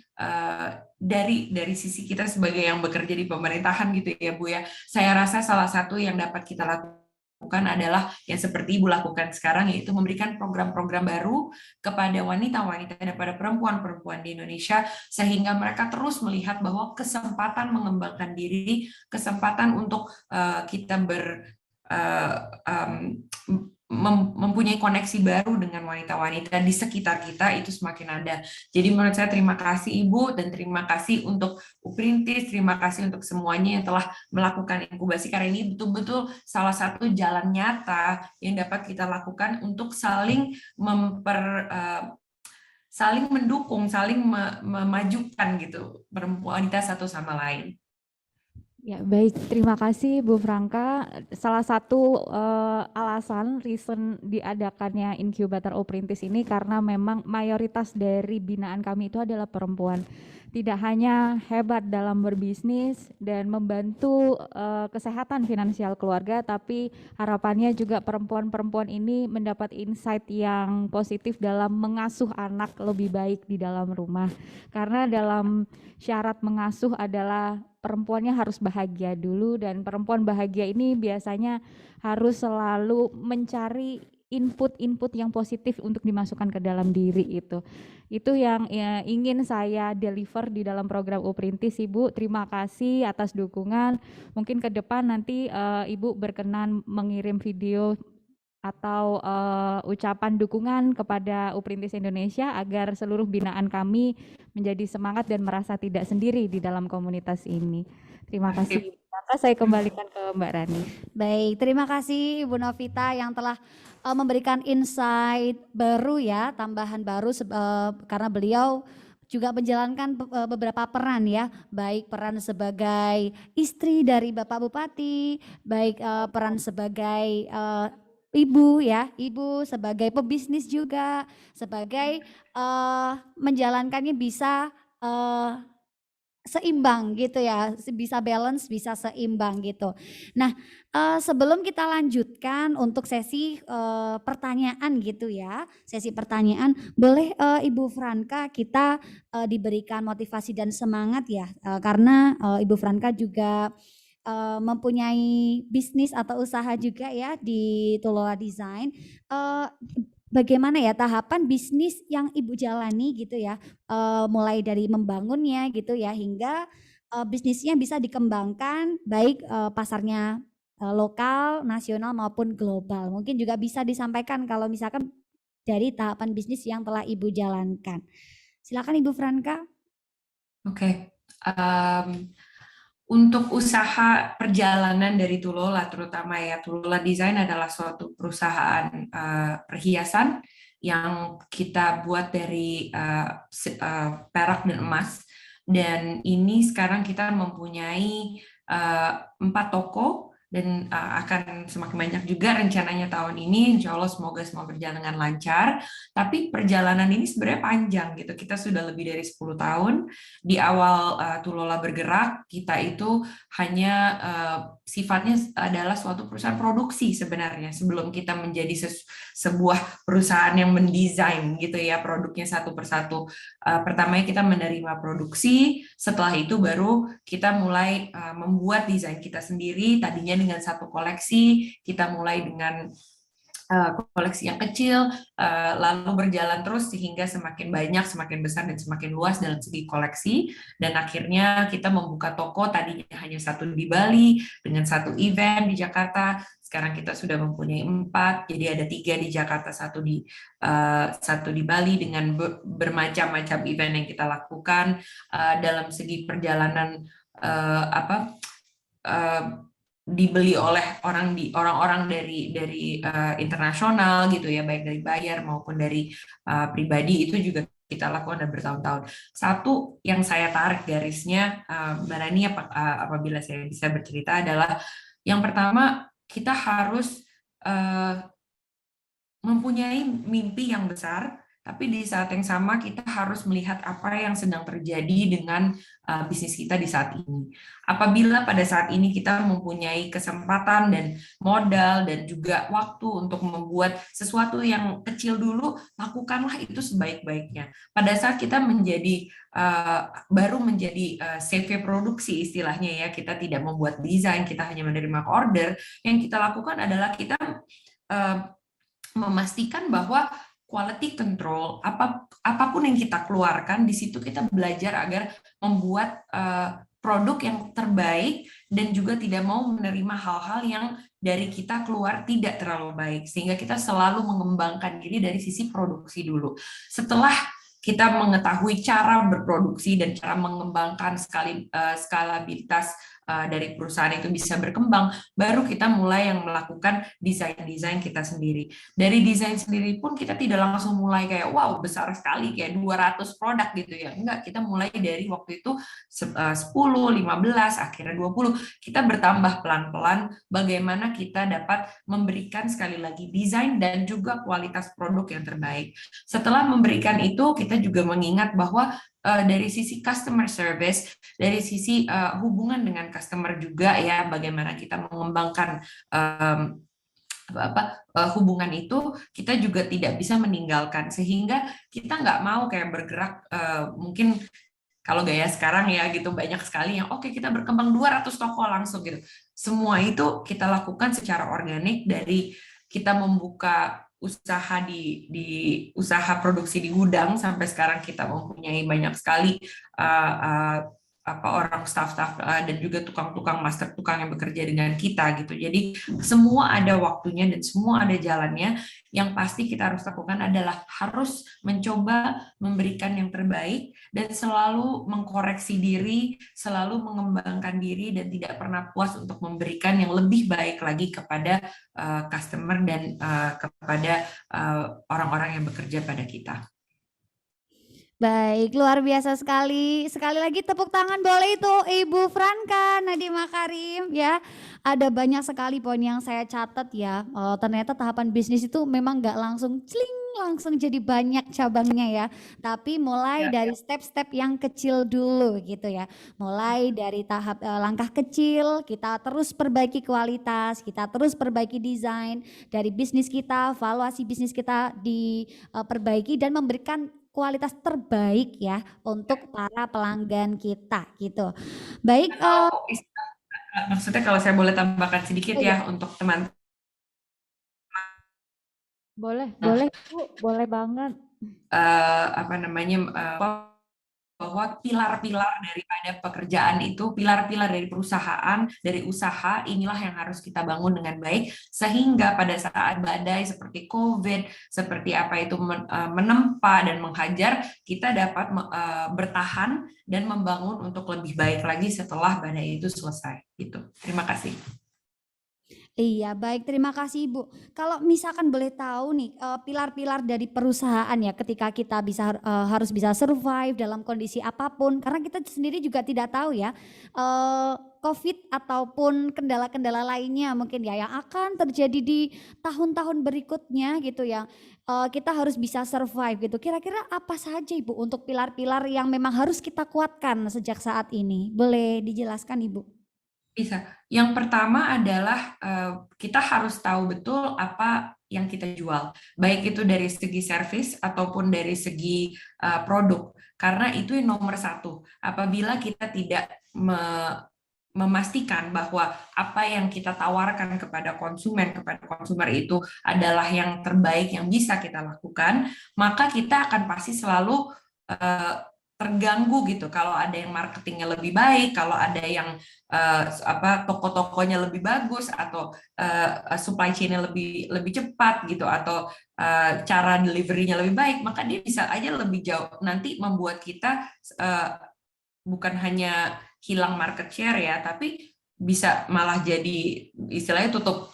S6: dari sisi kita sebagai yang bekerja di pemerintahan gitu ya Bu ya. Saya rasa salah satu yang dapat kita lakukan adalah yang seperti Ibu lakukan sekarang, yaitu memberikan program-program baru kepada wanita-wanita dan pada perempuan-perempuan di Indonesia, sehingga mereka terus melihat bahwa kesempatan mengembangkan diri, kesempatan untuk kita mempunyai koneksi baru dengan wanita-wanita di sekitar kita itu semakin ada. Jadi menurut saya terima kasih Ibu, dan terima kasih untuk Uprintis, terima kasih untuk semuanya yang telah melakukan inkubasi, karena ini betul-betul salah satu jalan nyata yang dapat kita lakukan untuk saling saling mendukung, saling memajukan gitu perempuan wanita satu sama lain.
S2: Ya, baik. Terima kasih Bu Franka. Salah satu alasan reason diadakannya inkubator Uprintis ini karena memang mayoritas dari binaan kami itu adalah perempuan. Tidak hanya hebat dalam berbisnis dan membantu kesehatan finansial keluarga, tapi harapannya juga perempuan-perempuan ini mendapat insight yang positif dalam mengasuh anak lebih baik di dalam rumah. Karena dalam syarat mengasuh adalah perempuannya harus bahagia dulu, dan perempuan bahagia ini biasanya harus selalu mencari input-input yang positif untuk dimasukkan ke dalam diri itu. Itu yang ya, ingin saya deliver di dalam program Uprintis, Ibu. Terima kasih atas dukungan. Mungkin ke depan nanti Ibu berkenan mengirim video atau ucapan dukungan kepada Uprintis Indonesia agar seluruh binaan kami menjadi semangat dan merasa tidak sendiri di dalam komunitas ini. Terima kasih. Maka saya kembalikan ke Mbak Rani.
S5: Baik, terima kasih Ibu Novita yang telah memberikan insight baru ya, tambahan baru karena beliau juga menjalankan beberapa peran ya, baik peran sebagai istri dari Bapak Bupati, baik peran sebagai ibu ya, ibu sebagai pebisnis juga, sebagai menjalankannya bisa seimbang gitu ya, bisa balance, bisa seimbang gitu. Nah, sebelum kita lanjutkan untuk sesi pertanyaan gitu ya, sesi pertanyaan, boleh Ibu Franka kita diberikan motivasi dan semangat ya, karena Ibu Franka juga mempunyai bisnis atau usaha juga ya di Tulola Design. Bagaimana ya tahapan bisnis yang Ibu jalani gitu ya, mulai dari membangunnya gitu ya hingga bisnisnya bisa dikembangkan baik pasarnya lokal, nasional maupun global. Mungkin juga bisa disampaikan kalau misalkan dari tahapan bisnis yang telah Ibu jalankan. Silakan Ibu Franka.
S6: Oke. Untuk usaha perjalanan dari Tulola, terutama ya, Tulola Design adalah suatu perusahaan perhiasan yang kita buat dari perak dan emas. Dan ini sekarang kita mempunyai 4 toko, dan akan semakin banyak juga rencananya tahun ini. Insya Allah semoga semua berjalan dengan lancar. Tapi perjalanan ini sebenarnya panjang gitu. Kita sudah lebih dari 10 tahun. Di awal Tulola bergerak, kita itu hanya sifatnya adalah suatu perusahaan produksi sebenarnya. Sebelum kita menjadi sebuah perusahaan yang mendesain gitu ya produknya satu persatu. Pertamanya kita menerima produksi, setelah itu baru kita mulai membuat desain kita sendiri. Tadinya dengan satu koleksi, kita mulai dengan koleksi yang kecil, lalu berjalan terus sehingga semakin banyak, semakin besar, dan semakin luas dalam segi koleksi, dan akhirnya kita membuka toko, tadinya hanya 1 di Bali, dengan 1 event di Jakarta, sekarang kita sudah mempunyai 4, jadi ada 3 di Jakarta, 1 di Bali, dengan bermacam-macam event yang kita lakukan. Dalam segi perjalanan dibeli oleh orang-orang dari internasional gitu ya, baik dari buyer maupun dari pribadi, itu juga kita lakukan dan bertahun-tahun. Satu yang saya tarik garisnya, Mbak Rani, apabila saya bisa bercerita, adalah yang pertama, kita harus mempunyai mimpi yang besar Tapi di saat yang sama kita harus melihat apa yang sedang terjadi dengan bisnis kita di saat ini. Apabila pada saat ini kita mempunyai kesempatan dan modal dan juga waktu untuk membuat sesuatu yang kecil dulu, lakukanlah itu sebaik-baiknya. Pada saat kita baru menjadi CV produksi istilahnya ya, kita tidak membuat desain, kita hanya menerima order, yang kita lakukan adalah kita memastikan bahwa quality control, apapun yang kita keluarkan, di situ kita belajar agar membuat produk yang terbaik dan juga tidak mau menerima hal-hal yang dari kita keluar tidak terlalu baik, sehingga kita selalu mengembangkan diri dari sisi produksi dulu. Setelah kita mengetahui cara berproduksi dan cara mengembangkan skalabilitas dari perusahaan itu bisa berkembang, baru kita mulai yang melakukan desain-desain kita sendiri. Dari desain sendiri pun kita tidak langsung mulai kayak wow besar sekali kayak 200 produk gitu ya. Enggak, kita mulai dari waktu itu 10, 15, akhirnya 20. Kita bertambah pelan-pelan bagaimana kita dapat memberikan sekali lagi desain dan juga kualitas produk yang terbaik. Setelah memberikan itu, kita juga mengingat bahwa dari sisi customer service, dari sisi hubungan dengan customer juga ya, bagaimana kita mengembangkan hubungan itu, kita juga tidak bisa meninggalkan, sehingga kita nggak mau kayak bergerak mungkin kalau gaya sekarang ya gitu banyak sekali yang oke, kita berkembang 200 toko langsung gitu. Semua itu kita lakukan secara organik, dari kita membuka usaha di usaha produksi di gudang sampai sekarang kita mempunyai banyak sekali orang staff-staff dan juga tukang-tukang master tukang yang bekerja dengan kita gitu. Jadi semua ada waktunya dan semua ada jalannya. Yang pasti kita harus lakukan adalah harus mencoba memberikan yang terbaik dan selalu mengkoreksi diri, selalu mengembangkan diri dan tidak pernah puas untuk memberikan yang lebih baik lagi kepada customer dan kepada orang-orang yang bekerja pada kita.
S5: Baik, luar biasa sekali. Sekali lagi tepuk tangan boleh itu Ibu Franka Nadiem Makarim ya. Ada banyak sekali poin yang saya catat ya. Ternyata tahapan bisnis itu memang nggak langsung langsung jadi banyak cabangnya ya. Tapi mulai dari step-step yang kecil dulu gitu ya. Mulai dari tahap langkah kecil, kita terus perbaiki kualitas, kita terus perbaiki desain dari bisnis kita, valuasi bisnis kita diperbaiki dan memberikan kualitas terbaik ya untuk para pelanggan kita gitu. Baik.
S6: Maksudnya kalau saya boleh tambahkan sedikit ya untuk teman.
S2: Boleh Bu, boleh banget.
S6: Bahwa pilar-pilar daripada pekerjaan itu, pilar-pilar dari perusahaan, dari usaha, inilah yang harus kita bangun dengan baik, sehingga pada saat badai seperti COVID, seperti apa itu menempa dan menghajar, kita dapat bertahan dan membangun untuk lebih baik lagi setelah badai itu selesai. Gitu. Terima kasih.
S5: Iya, baik, terima kasih Ibu. Kalau misalkan boleh tahu nih pilar-pilar dari perusahaan ya, ketika kita harus bisa survive dalam kondisi apapun, karena kita sendiri juga tidak tahu ya COVID ataupun kendala-kendala lainnya mungkin ya yang akan terjadi di tahun-tahun berikutnya gitu ya. Kita harus bisa survive gitu. Kira-kira apa saja Ibu untuk pilar-pilar yang memang harus kita kuatkan sejak saat ini? Boleh dijelaskan Ibu?
S6: Bisa. Yang pertama adalah kita harus tahu betul apa yang kita jual, baik itu dari segi service ataupun dari segi produk, karena itu yang nomor satu. Apabila kita tidak memastikan bahwa apa yang kita tawarkan kepada konsumer itu adalah yang terbaik yang bisa kita lakukan, maka kita akan pasti selalu terganggu gitu kalau ada yang marketingnya lebih baik, kalau ada yang toko-tokonya lebih bagus atau supply chain-nya lebih cepat gitu atau cara delivery-nya lebih baik, maka dia bisa aja lebih jauh nanti membuat kita bukan hanya hilang market share ya, tapi bisa malah jadi istilahnya tutup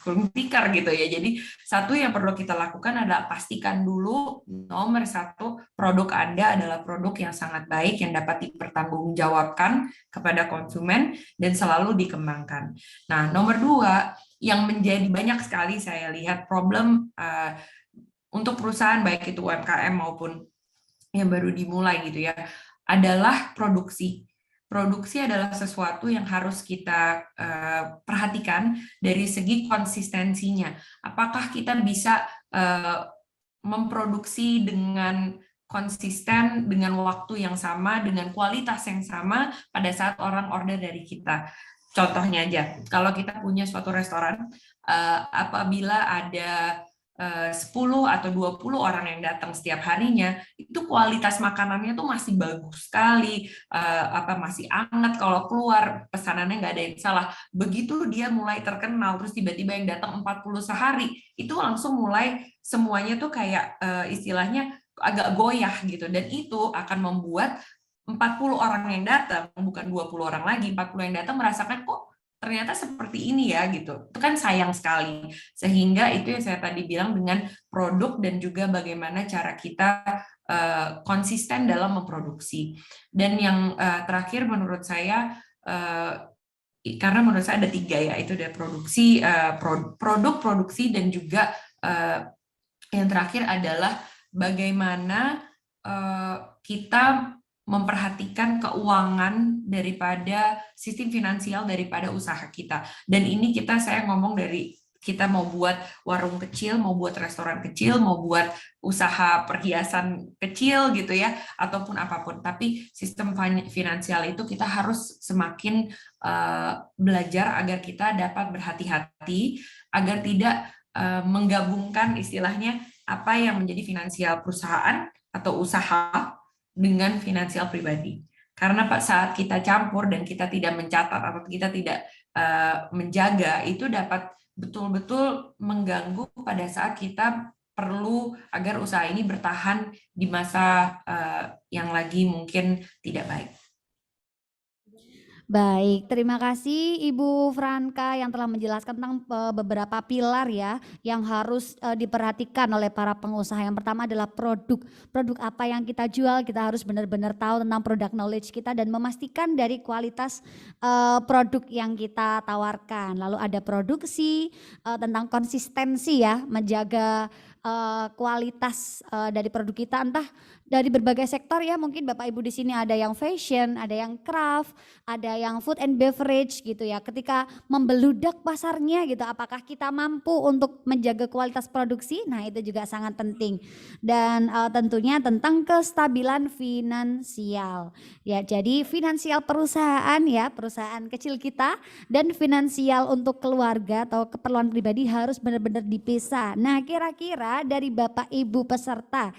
S6: kurung tikar gitu ya. Jadi satu yang perlu kita lakukan adalah pastikan dulu nomor satu produk Anda adalah produk yang sangat baik yang dapat dipertanggungjawabkan kepada konsumen dan selalu dikembangkan. Nah, nomor dua yang menjadi banyak sekali saya lihat problem untuk perusahaan baik itu UMKM maupun yang baru dimulai gitu ya, adalah produksi. Produksi adalah sesuatu yang harus kita perhatikan dari segi konsistensinya. Apakah kita bisa memproduksi dengan konsisten, dengan waktu yang sama, dengan kualitas yang sama pada saat orang order dari kita. Contohnya aja, kalau kita punya suatu restoran, apabila ada 10 atau 20 orang yang datang setiap harinya, itu kualitas makanannya tuh masih bagus sekali, masih hangat, kalau keluar pesanannya nggak ada yang salah. Begitu dia mulai terkenal, terus tiba-tiba yang datang 40 sehari, itu langsung mulai semuanya tuh kayak istilahnya agak goyah gitu, dan itu akan membuat 40 orang yang datang, bukan 20 orang lagi, 40 yang datang merasakan kok ternyata seperti ini ya gitu. Itu kan sayang sekali. Sehingga itu yang saya tadi bilang dengan produk dan juga bagaimana cara kita konsisten dalam memproduksi. Dan yang terakhir menurut saya, karena menurut saya ada 3 ya, itu ada produksi, produk, produksi, dan juga yang terakhir adalah bagaimana kita memperhatikan keuangan daripada sistem finansial daripada usaha kita. Dan ini saya ngomong dari kita mau buat warung kecil, mau buat restoran kecil, mau buat usaha perhiasan kecil gitu ya, ataupun apapun. Tapi sistem finansial itu kita harus semakin belajar agar kita dapat berhati-hati, agar tidak menggabungkan istilahnya apa yang menjadi finansial perusahaan atau usaha dengan finansial pribadi. Karena saat kita campur dan kita tidak mencatat atau kita tidak menjaga, itu dapat betul-betul mengganggu pada saat kita perlu agar usaha ini bertahan di masa yang lagi mungkin tidak baik.
S5: Baik, terima kasih Ibu Franka yang telah menjelaskan tentang beberapa pilar ya yang harus diperhatikan oleh para pengusaha. Yang pertama adalah produk. Produk apa yang kita jual, kita harus benar-benar tahu tentang product knowledge kita dan memastikan dari kualitas produk yang kita tawarkan. Lalu ada produksi, tentang konsistensi ya, menjaga kualitas dari produk kita, entah dari berbagai sektor ya, mungkin Bapak Ibu di sini ada yang fashion, ada yang craft, ada yang food and beverage gitu ya. Ketika membeludak pasarnya gitu, apakah kita mampu untuk menjaga kualitas produksi? Nah, itu juga sangat penting. Dan tentunya tentang kestabilan finansial. Ya, jadi finansial perusahaan ya, perusahaan kecil kita dan finansial untuk keluarga atau keperluan pribadi harus benar-benar dipisah. Nah, kira-kira dari Bapak Ibu peserta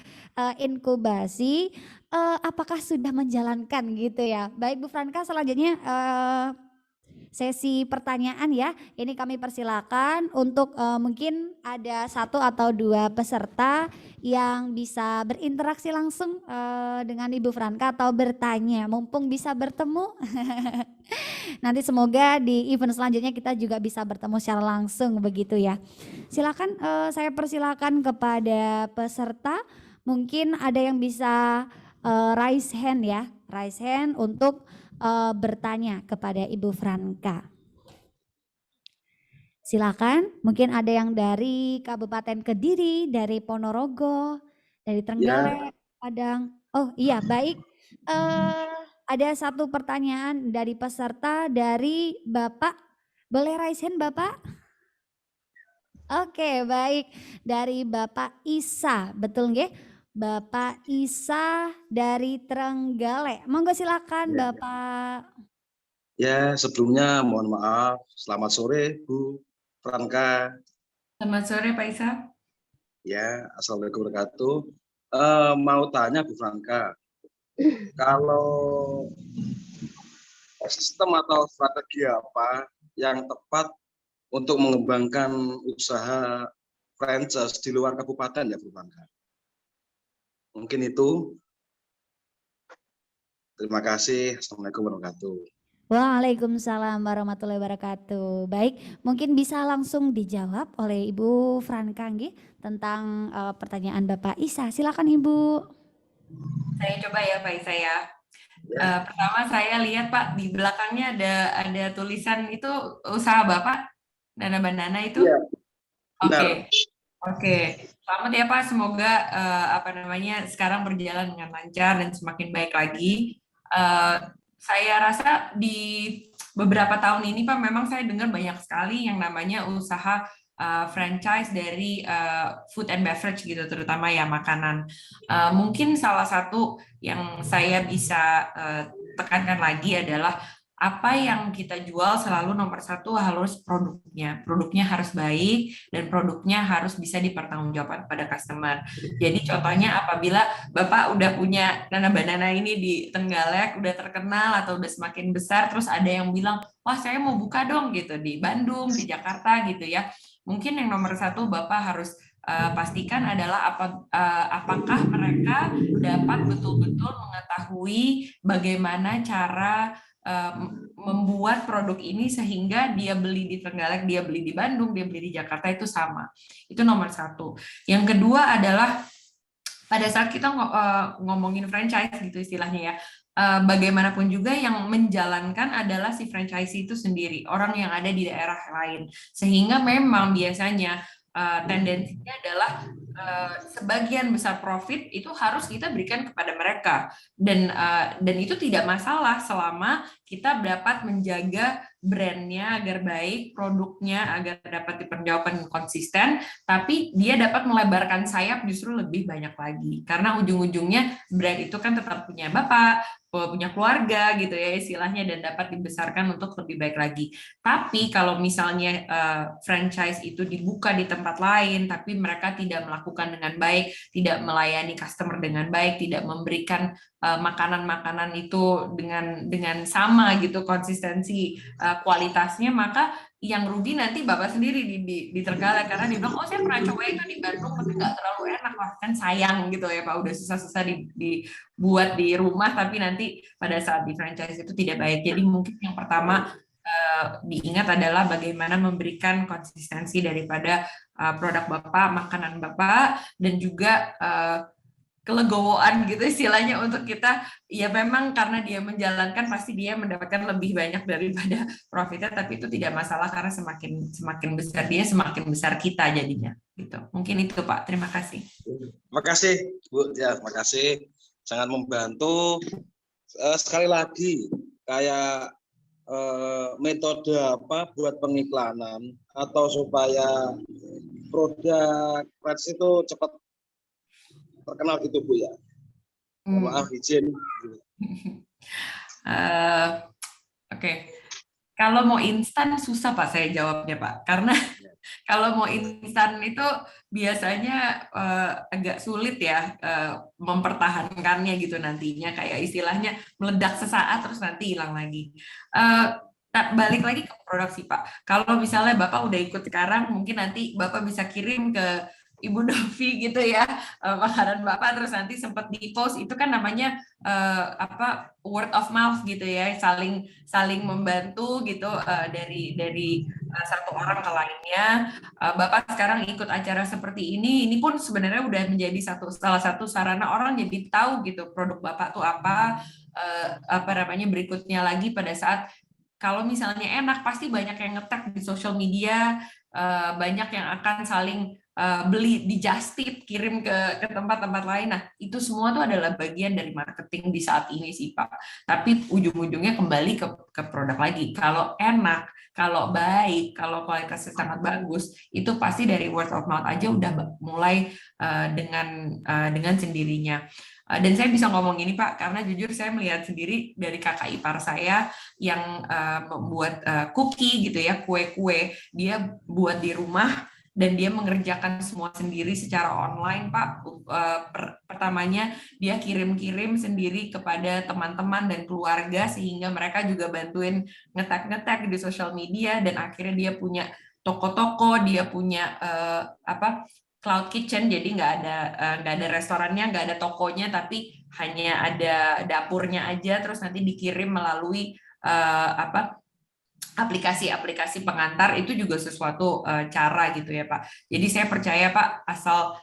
S5: inkubasi, apakah sudah menjalankan gitu ya? Baik Bu Franka, selanjutnya sesi pertanyaan ya. Ini kami persilakan untuk mungkin ada 1 atau 2 peserta yang bisa berinteraksi langsung dengan Ibu Franka atau bertanya, mumpung bisa bertemu. Nanti semoga di event selanjutnya kita juga bisa bertemu secara langsung begitu ya. Silakan, saya persilakan kepada peserta. Mungkin ada yang bisa raise hand ya, raise hand untuk bertanya kepada Ibu Franka. Silakan, mungkin ada yang dari Kabupaten Kediri, dari Ponorogo, dari Trenggalek, Padang. Oh iya, baik. Ada 1 pertanyaan dari peserta dari Bapak. Boleh raise hand Bapak? Oke, baik. Dari Bapak Isa, betul nggih? Bapak Isa dari Trenggalek. Monggo silakan Bapak.
S7: Ya, sebelumnya mohon maaf. Selamat sore Bu Franka.
S6: Selamat sore Pak Isa.
S7: Ya, Assalamualaikum warahmatullahi wabarakatuh. Mau tanya Bu Franka, kalau sistem atau strategi apa yang tepat untuk mengembangkan usaha franchise di luar kabupaten ya Bu Franka? Mungkin itu. Terima kasih. Assalamualaikum warahmatullahi wabarakatuh.
S5: Waalaikumsalam warahmatullahi wabarakatuh. Baik, mungkin bisa langsung dijawab oleh Ibu Franka nggih tentang pertanyaan Bapak Isa. Silakan Ibu.
S6: Saya coba ya Pak Isa ya. Pertama saya lihat Pak di belakangnya ada tulisan itu usaha Bapak, Dana Bandana itu.
S7: Ya,
S6: Oke. Oke, selamat ya Pak. Semoga sekarang berjalan dengan lancar dan semakin baik lagi. Saya rasa di beberapa tahun ini Pak, memang saya dengar banyak sekali yang namanya usaha franchise dari food and beverage gitu, terutama ya makanan. Mungkin salah satu yang saya bisa tekankan lagi adalah apa yang kita jual selalu nomor satu harus produknya. Produknya harus baik dan produknya harus bisa dipertanggungjawabkan pada customer. Jadi contohnya apabila Bapak udah punya Nana Banana ini di Trenggalek, udah terkenal atau udah semakin besar, terus ada yang bilang, wah saya mau buka dong gitu di Bandung, di Jakarta gitu ya. Mungkin yang nomor satu Bapak harus pastikan adalah apakah mereka dapat betul-betul mengetahui bagaimana cara membuat produk ini sehingga dia beli di Trenggalek, dia beli di Bandung, dia beli di Jakarta itu sama. Itu nomor satu. Yang kedua adalah pada saat kita ngomongin franchise gitu istilahnya ya, bagaimanapun juga yang menjalankan adalah si franchise itu sendiri, orang yang ada di daerah lain. Sehingga memang biasanya tendensinya adalah sebagian besar profit itu harus kita berikan kepada mereka, dan itu tidak masalah selama kita dapat menjaga brandnya agar baik, produknya agar dapat dipertanggungjawabkan konsisten, tapi dia dapat melebarkan sayap justru lebih banyak lagi, karena ujung-ujungnya brand itu kan tetap punya Bapak, punya keluarga gitu ya istilahnya, dan dapat dibesarkan untuk lebih baik lagi. Tapi kalau misalnya franchise itu dibuka di tempat lain, tapi mereka tidak melakukan dengan baik, tidak melayani customer dengan baik, tidak memberikan makanan-makanan itu dengan sama gitu konsistensi kualitasnya, maka yang rugi nanti Bapak sendiri di Trenggalek, karena dia bilang, oh saya pernah coba itu di Bandung tapi nggak terlalu enak, wah kan sayang gitu ya Pak, udah susah-susah dibuat di rumah tapi nanti pada saat di franchise itu tidak baik. Jadi mungkin yang pertama diingat adalah bagaimana memberikan konsistensi daripada produk Bapak, makanan Bapak, dan juga kelegowoan gitu istilahnya untuk kita, ya memang karena dia menjalankan pasti dia mendapatkan lebih banyak daripada profitnya, tapi itu tidak masalah karena semakin besar dia semakin besar kita jadinya gitu. Mungkin itu Pak, terima kasih.
S7: Terima kasih Bu, ya terima kasih, sangat membantu. Sekali lagi kayak metode apa buat pengiklanan atau supaya produk Reds itu cepat terkenal gitu Bu ya. Maaf izin.
S6: Oke. Kalau mau instan susah Pak saya jawabnya Pak, karena kalau mau instan itu biasanya agak sulit ya mempertahankannya gitu nantinya, kayak istilahnya meledak sesaat terus nanti hilang lagi. Balik lagi ke produksi Pak. Kalau misalnya Bapak udah ikut sekarang, mungkin nanti Bapak bisa kirim ke Ibu Novi gitu ya makanan Bapak, terus nanti sempat di post, itu kan namanya word of mouth gitu ya, saling membantu gitu dari satu orang ke lainnya. Bapak sekarang ikut acara seperti ini pun sebenarnya udah menjadi salah satu sarana orang jadi tahu gitu produk Bapak tuh apa namanya berikutnya lagi pada saat kalau misalnya enak pasti banyak yang nge-tag di sosial media, banyak yang akan saling beli di Just Tip, kirim ke tempat-tempat lain. Nah, itu semua tuh adalah bagian dari marketing di saat ini sih, Pak. Tapi ujung-ujungnya kembali ke produk lagi. Kalau enak, kalau baik, kalau kualitasnya sangat bagus, itu pasti dari word of mouth aja udah mulai dengan sendirinya. Dan saya bisa ngomong ini Pak, karena jujur saya melihat sendiri dari kakak ipar saya yang membuat cookie gitu ya, kue-kue, dia buat di rumah, dan dia mengerjakan semua sendiri secara online Pak. Pertamanya dia kirim-kirim sendiri kepada teman-teman dan keluarga, sehingga mereka juga bantuin ngetek-ngetek di sosial media, dan akhirnya dia punya toko-toko, dia punya cloud kitchen, jadi nggak ada restorannya, nggak ada tokonya, tapi hanya ada dapurnya aja, terus nanti dikirim melalui aplikasi-aplikasi pengantar. Itu juga sesuatu cara gitu ya Pak. Jadi saya percaya Pak, asal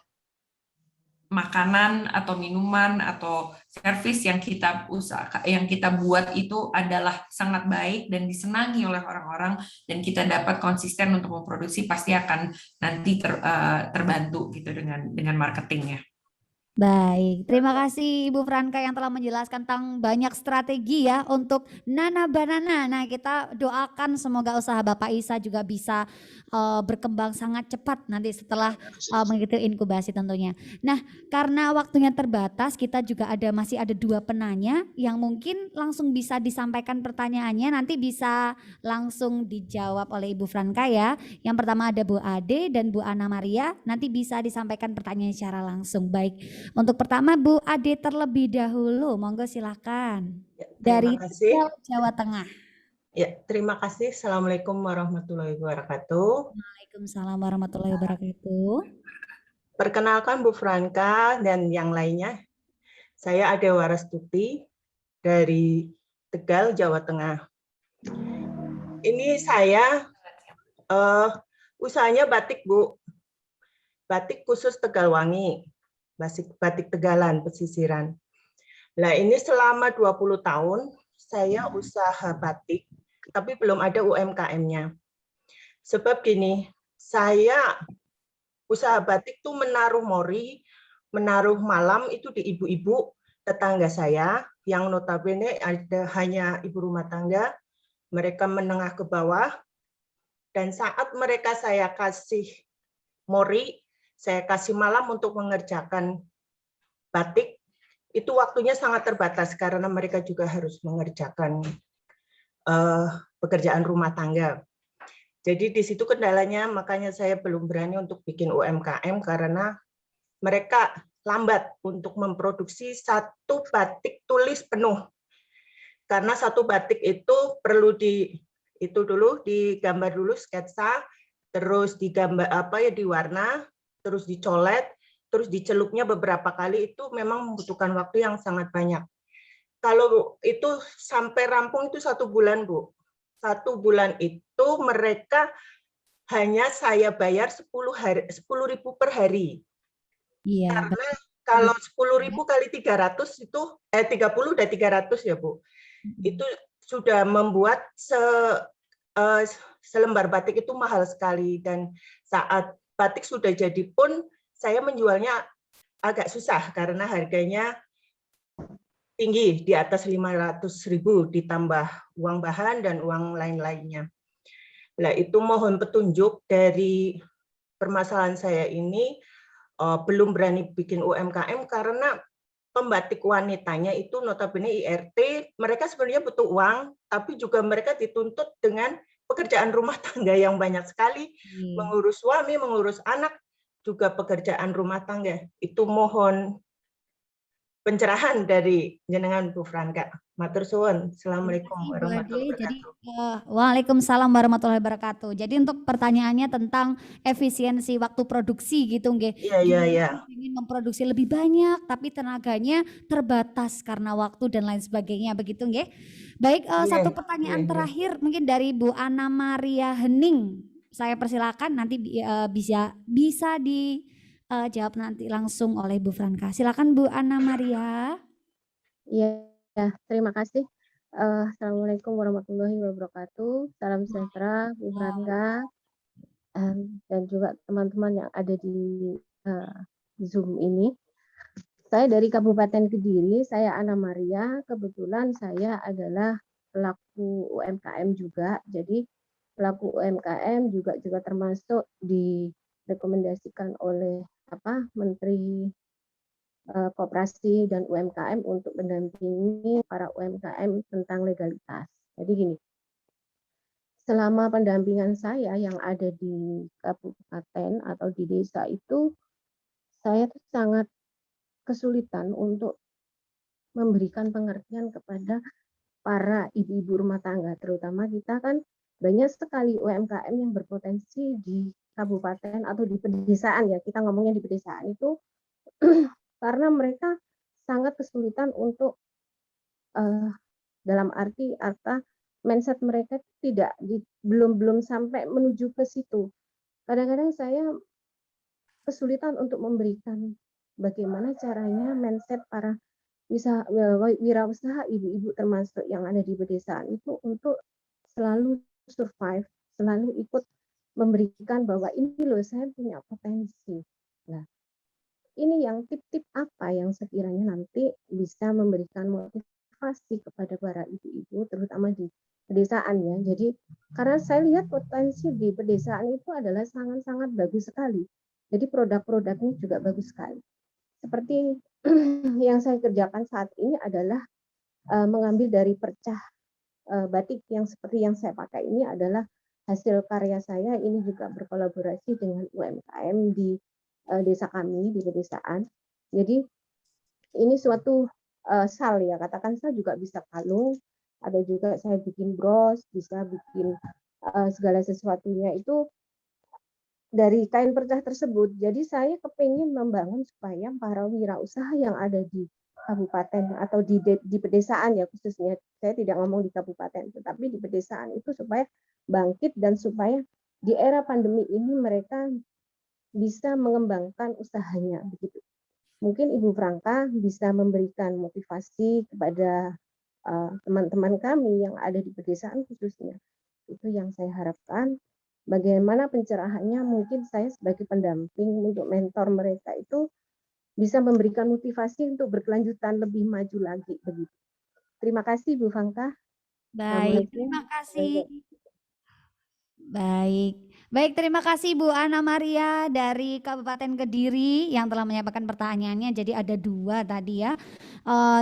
S6: makanan atau minuman atau servis yang kita buat itu adalah sangat baik dan disenangi oleh orang-orang, dan kita dapat konsisten untuk memproduksi, pasti akan nanti terbantu gitu dengan marketingnya.
S5: Baik, terima kasih Ibu Franka yang telah menjelaskan tentang banyak strategi ya untuk Nana Banana. Nah, kita doakan semoga usaha Bapak Isa juga bisa berkembang sangat cepat nanti setelah mengikuti inkubasi tentunya. Nah, karena waktunya terbatas, kita juga masih ada 2 penanya yang mungkin langsung bisa disampaikan pertanyaannya, nanti bisa langsung dijawab oleh Ibu Franka ya. Yang pertama ada Bu Ade dan Bu Ana Maria, nanti bisa disampaikan pertanyaan secara langsung. Baik. Untuk pertama Bu Ade terlebih dahulu, monggo silakan.
S8: Ya,
S5: Dari
S8: terima kasih.
S5: Jawa Tengah.
S8: Ya, terima kasih. Assalamualaikum warahmatullahi wabarakatuh.
S5: Waalaikumsalam warahmatullahi wabarakatuh.
S8: Perkenalkan Bu Franka dan yang lainnya. Saya Ade Warastuti dari Tegal, Jawa Tengah. Ini saya usahanya batik, Bu. Batik khusus Tegalwangi. Batik Tegalan, pesisiran. Nah, ini selama 20 tahun saya usaha batik, tapi belum ada UMKM-nya. Sebab gini, saya usaha batik tuh menaruh mori, menaruh malam itu di ibu-ibu tetangga saya, yang notabene hanya ibu rumah tangga, mereka menengah ke bawah, dan saat mereka saya kasih mori, saya kasih malam untuk mengerjakan batik, itu waktunya sangat terbatas karena mereka juga harus mengerjakan pekerjaan rumah tangga. Jadi di situ kendalanya, makanya saya belum berani untuk bikin UMKM karena mereka lambat untuk memproduksi satu batik tulis penuh. Karena satu batik itu perlu digambar dulu sketsa, terus digambar diwarna, terus dicolet, terus dicelupnya beberapa kali, itu memang membutuhkan waktu yang sangat banyak. Kalau itu sampai rampung itu 1 bulan, Bu. 1 bulan itu mereka hanya saya bayar 10.000 per hari.
S5: Iya.
S8: Karena kalau 10.000 kali 300 itu 30 udah 300 ya, Bu. Itu sudah membuat selembar batik itu mahal sekali, dan saat batik sudah jadi pun saya menjualnya agak susah karena harganya tinggi, di atas 500.000 ditambah uang bahan dan uang lain-lainnya. Nah, itu mohon petunjuk dari permasalahan saya ini, belum berani bikin UMKM karena pembatik wanitanya itu notabene IRT, mereka sebenarnya butuh uang, tapi juga mereka dituntut dengan pekerjaan rumah tangga yang banyak sekali, mengurus suami, mengurus anak, juga pekerjaan rumah tangga. Itu mohon pencerahan dari jenengan Bu Franka. Matur suwun. Assalamualaikum warahmatullahi wabarakatuh.
S5: Waalaikumsalam warahmatullahi wabarakatuh. Jadi untuk pertanyaannya tentang efisiensi waktu produksi gitu nggih.
S8: Iya.
S5: Ingin memproduksi lebih banyak tapi tenaganya terbatas karena waktu dan lain sebagainya begitu nggih. Baik, satu pertanyaan terakhir mungkin dari Bu Ana Maria Hening. Saya persilakan nanti bisa dijawab nanti langsung oleh Bu Franka. Silakan Bu Ana Maria.
S9: Iya, terima kasih. Assalamualaikum warahmatullahi wabarakatuh. Salam sejahtera Bu Franka dan juga teman-teman yang ada di Zoom ini. Saya dari Kabupaten Kediri, saya Ana Maria. Kebetulan saya adalah pelaku UMKM juga. Jadi pelaku UMKM juga termasuk direkomendasikan oleh Menteri Koperasi dan UMKM untuk mendampingi para UMKM tentang legalitas. Jadi gini, selama pendampingan saya yang ada di kabupaten atau di desa itu, saya tuh sangat kesulitan untuk memberikan pengertian kepada para ibu-ibu rumah tangga, terutama kita kan banyak sekali UMKM yang berpotensi di kabupaten atau di pedesaan ya, kita ngomongnya di pedesaan itu karena mereka sangat kesulitan untuk dalam arti mindset mereka belum sampai menuju ke situ. Kadang-kadang saya kesulitan untuk memberikan bagaimana caranya mindset para wirausaha ibu-ibu termasuk yang ada di pedesaan itu untuk selalu survive, selalu ikut memberikan bahwa ini loh saya punya potensi. Nah, ini yang tip-tip apa yang sekiranya nanti bisa memberikan motivasi kepada para ibu-ibu terutama di pedesaan ya. Jadi karena saya lihat potensi di pedesaan itu adalah sangat-sangat bagus sekali. Jadi produk-produknya juga bagus sekali. Seperti yang saya kerjakan saat ini adalah mengambil dari percah batik yang seperti yang saya pakai ini adalah hasil karya saya. Ini juga berkolaborasi dengan UMKM di desa kami di pedesaan. Jadi ini suatu sal ya, katakan saya juga bisa kalung, ada juga saya bikin bros, bisa bikin segala sesuatunya itu dari kain percah tersebut. Jadi saya kepingin membangun supaya para wirausaha yang ada di kabupaten atau di pedesaan ya khususnya, saya tidak ngomong di kabupaten, tetapi di pedesaan itu supaya bangkit dan supaya di era pandemi ini mereka bisa mengembangkan usahanya begitu. Mungkin Ibu Franka bisa memberikan motivasi kepada teman-teman kami yang ada di pedesaan khususnya. Itu yang saya harapkan. Bagaimana pencerahannya, mungkin saya sebagai pendamping untuk mentor mereka itu bisa memberikan motivasi untuk berkelanjutan lebih maju lagi begitu. Terima kasih Bu Franka.
S5: Baik, terima kasih. Baik, terima kasih Bu Ana Maria dari Kabupaten Kediri yang telah menyampaikan pertanyaannya. Jadi ada 2 tadi ya.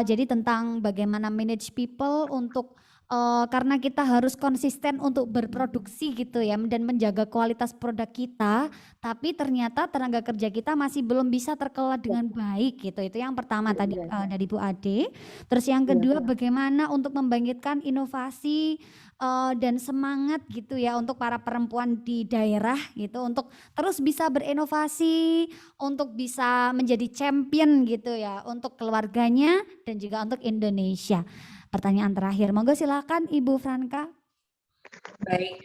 S5: Jadi tentang bagaimana manage people untuk karena kita harus konsisten untuk berproduksi gitu ya dan menjaga kualitas produk kita, tapi ternyata tenaga kerja kita masih belum bisa terkelola dengan baik gitu. Itu yang pertama tadi dari Bu Ade. Terus yang kedua bagaimana untuk membangkitkan inovasi dan semangat gitu ya untuk para perempuan di daerah gitu untuk terus bisa berinovasi, untuk bisa menjadi champion gitu ya untuk keluarganya dan juga untuk Indonesia. Pertanyaan terakhir, monggo silakan Ibu Franka.
S6: Baik,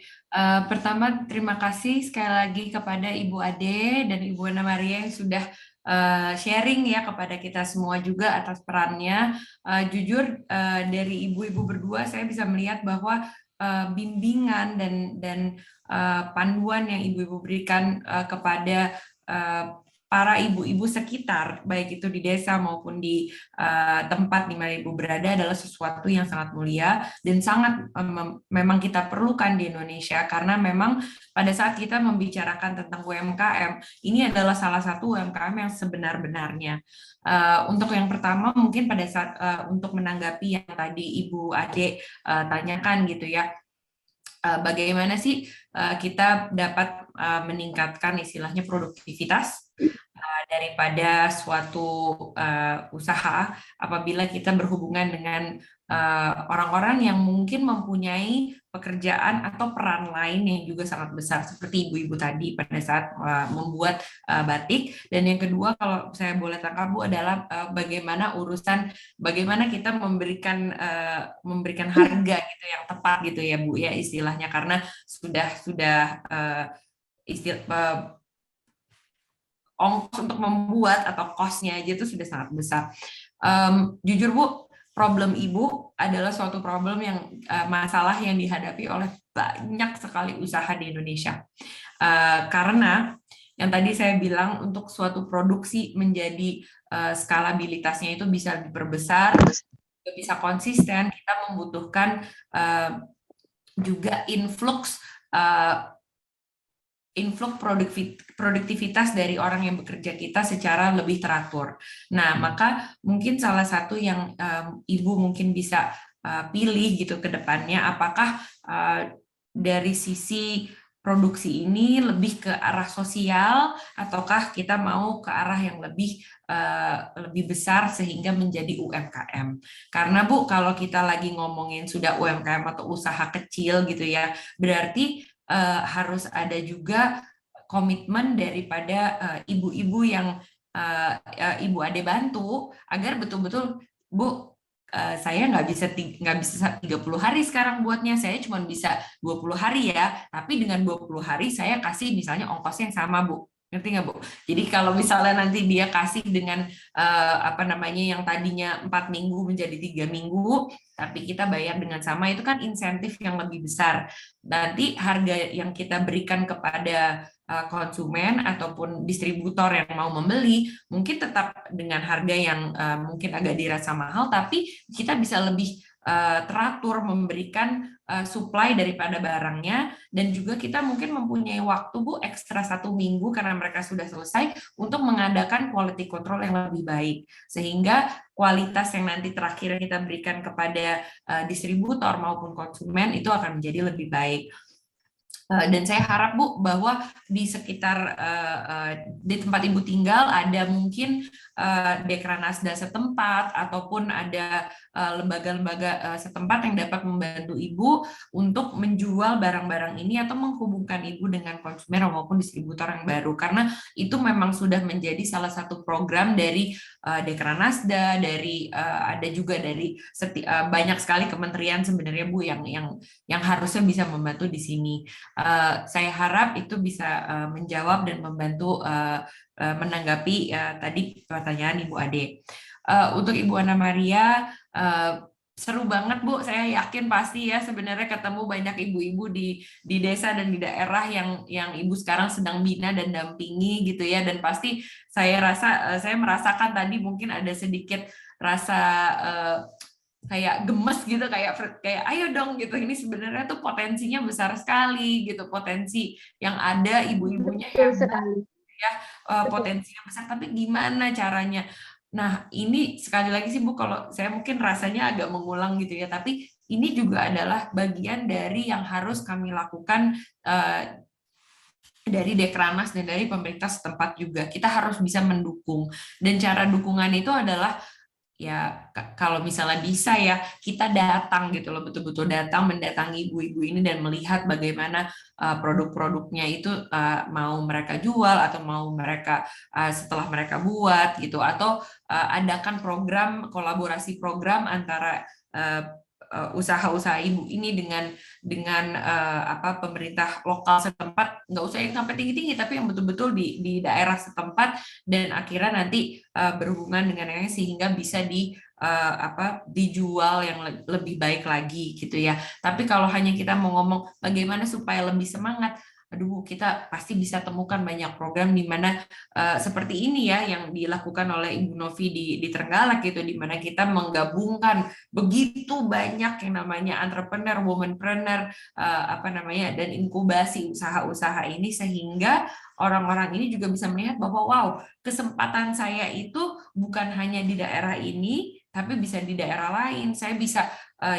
S6: pertama terima kasih sekali lagi kepada Ibu Ade dan Ibu Ana Maria yang sudah sharing ya kepada kita semua juga atas perannya. Jujur dari ibu-ibu berdua saya bisa melihat bahwa bimbingan dan panduan yang ibu-ibu berikan kepada para ibu-ibu sekitar, baik itu di desa maupun di tempat di mana ibu berada adalah sesuatu yang sangat mulia dan sangat memang kita perlukan di Indonesia karena memang pada saat kita membicarakan tentang UMKM, ini adalah salah satu UMKM yang sebenar-benarnya. Untuk yang pertama mungkin pada saat untuk menanggapi yang tadi Ibu Ade tanyakan gitu ya, bagaimana sih kita dapat meningkatkan istilahnya produktivitas daripada suatu usaha apabila kita berhubungan dengan orang-orang yang mungkin mempunyai pekerjaan atau peran lain yang juga sangat besar seperti ibu-ibu tadi pada saat membuat batik. Dan yang kedua kalau saya boleh tangkap Bu adalah bagaimana kita memberikan harga gitu yang tepat gitu ya Bu ya istilahnya karena sudah ongkos untuk membuat atau cost-nya aja itu sudah sangat besar. Jujur Bu, problem ibu adalah suatu problem yang masalah yang dihadapi oleh banyak sekali usaha di Indonesia. Karena yang tadi saya bilang untuk suatu produksi menjadi skalabilitasnya itu bisa diperbesar, bisa konsisten, kita membutuhkan juga influx produktivitas dari orang yang bekerja kita secara lebih teratur. Nah, maka mungkin salah satu yang Ibu mungkin bisa pilih gitu ke depannya, apakah dari sisi produksi ini lebih ke arah sosial, ataukah kita mau ke arah yang lebih besar sehingga menjadi UMKM. Karena Bu, kalau kita lagi ngomongin sudah UMKM atau usaha kecil gitu ya, berarti harus ada juga komitmen daripada ibu-ibu yang Ibu Ade bantu agar betul-betul Bu saya nggak bisa 30 hari sekarang buatnya, saya cuma bisa 20 hari ya, tapi dengan 20 hari saya kasih misalnya ongkosnya yang sama Bu. Ngerti nggak Bu? Jadi kalau misalnya nanti dia kasih dengan apa namanya yang tadinya 4 minggu menjadi 3 minggu, tapi kita bayar dengan sama, itu kan insentif yang lebih besar. Nanti harga yang kita berikan kepada konsumen ataupun distributor yang mau membeli mungkin tetap dengan harga yang mungkin agak dirasa mahal, tapi kita bisa lebih teratur memberikan supply daripada barangnya, dan juga kita mungkin mempunyai waktu Bu ekstra 1 minggu karena mereka sudah selesai untuk mengadakan quality control yang lebih baik, sehingga kualitas yang nanti terakhir kita berikan kepada distributor maupun konsumen itu akan menjadi lebih baik. Dan saya harap Bu bahwa di sekitar di tempat Ibu tinggal ada mungkin Dekranasda setempat ataupun ada lembaga-lembaga setempat yang dapat membantu Ibu untuk menjual barang-barang ini atau menghubungkan Ibu dengan konsumen maupun distributor yang baru, karena itu memang sudah menjadi salah satu program dari Dekranasda, dari ada juga dari banyak sekali kementerian sebenarnya Bu yang harusnya bisa membantu di sini. Saya harap itu bisa menjawab dan membantu menanggapi tadi pertanyaan Ibu Ade. Untuk Ibu Ana Maria, seru banget Bu, saya yakin pasti ya sebenarnya ketemu banyak ibu-ibu di desa dan di daerah yang Ibu sekarang sedang bina dan dampingi gitu ya, dan pasti saya merasakan tadi mungkin ada sedikit rasa kayak gemes gitu, kayak ayo dong gitu, ini sebenarnya tuh potensinya besar sekali gitu, potensi yang ada, ibu-ibunya hebat ya, potensinya besar, tapi gimana caranya? Nah ini sekali lagi sih Bu, kalau saya mungkin rasanya agak mengulang gitu ya, tapi ini juga adalah bagian dari yang harus kami lakukan dari Dekranas dan dari pemerintah setempat juga. Kita harus bisa mendukung, dan cara dukungan itu adalah ya kalau misalnya bisa ya kita datang gitu loh, betul-betul datang mendatangi ibu-ibu ini dan melihat bagaimana produk-produknya itu mau mereka jual atau mau mereka setelah mereka buat gitu, atau adakan program kolaborasi program antara usaha-usaha ibu ini dengan pemerintah lokal setempat, nggak usah yang sampai tinggi-tinggi tapi yang betul-betul di daerah setempat, dan akhirnya nanti berhubungan dengan yang sehingga bisa dijual yang lebih baik lagi gitu ya. Tapi kalau hanya kita mau ngomong bagaimana supaya lebih semangat, aduh kita pasti bisa temukan banyak program di mana seperti ini ya yang dilakukan oleh Ibu Novi di Trenggalek gitu, di mana kita menggabungkan begitu banyak yang namanya entrepreneur, womanpreneur, dan inkubasi usaha-usaha ini, sehingga orang-orang ini juga bisa melihat bahwa wow, kesempatan saya itu bukan hanya di daerah ini tapi bisa di daerah lain. Saya bisa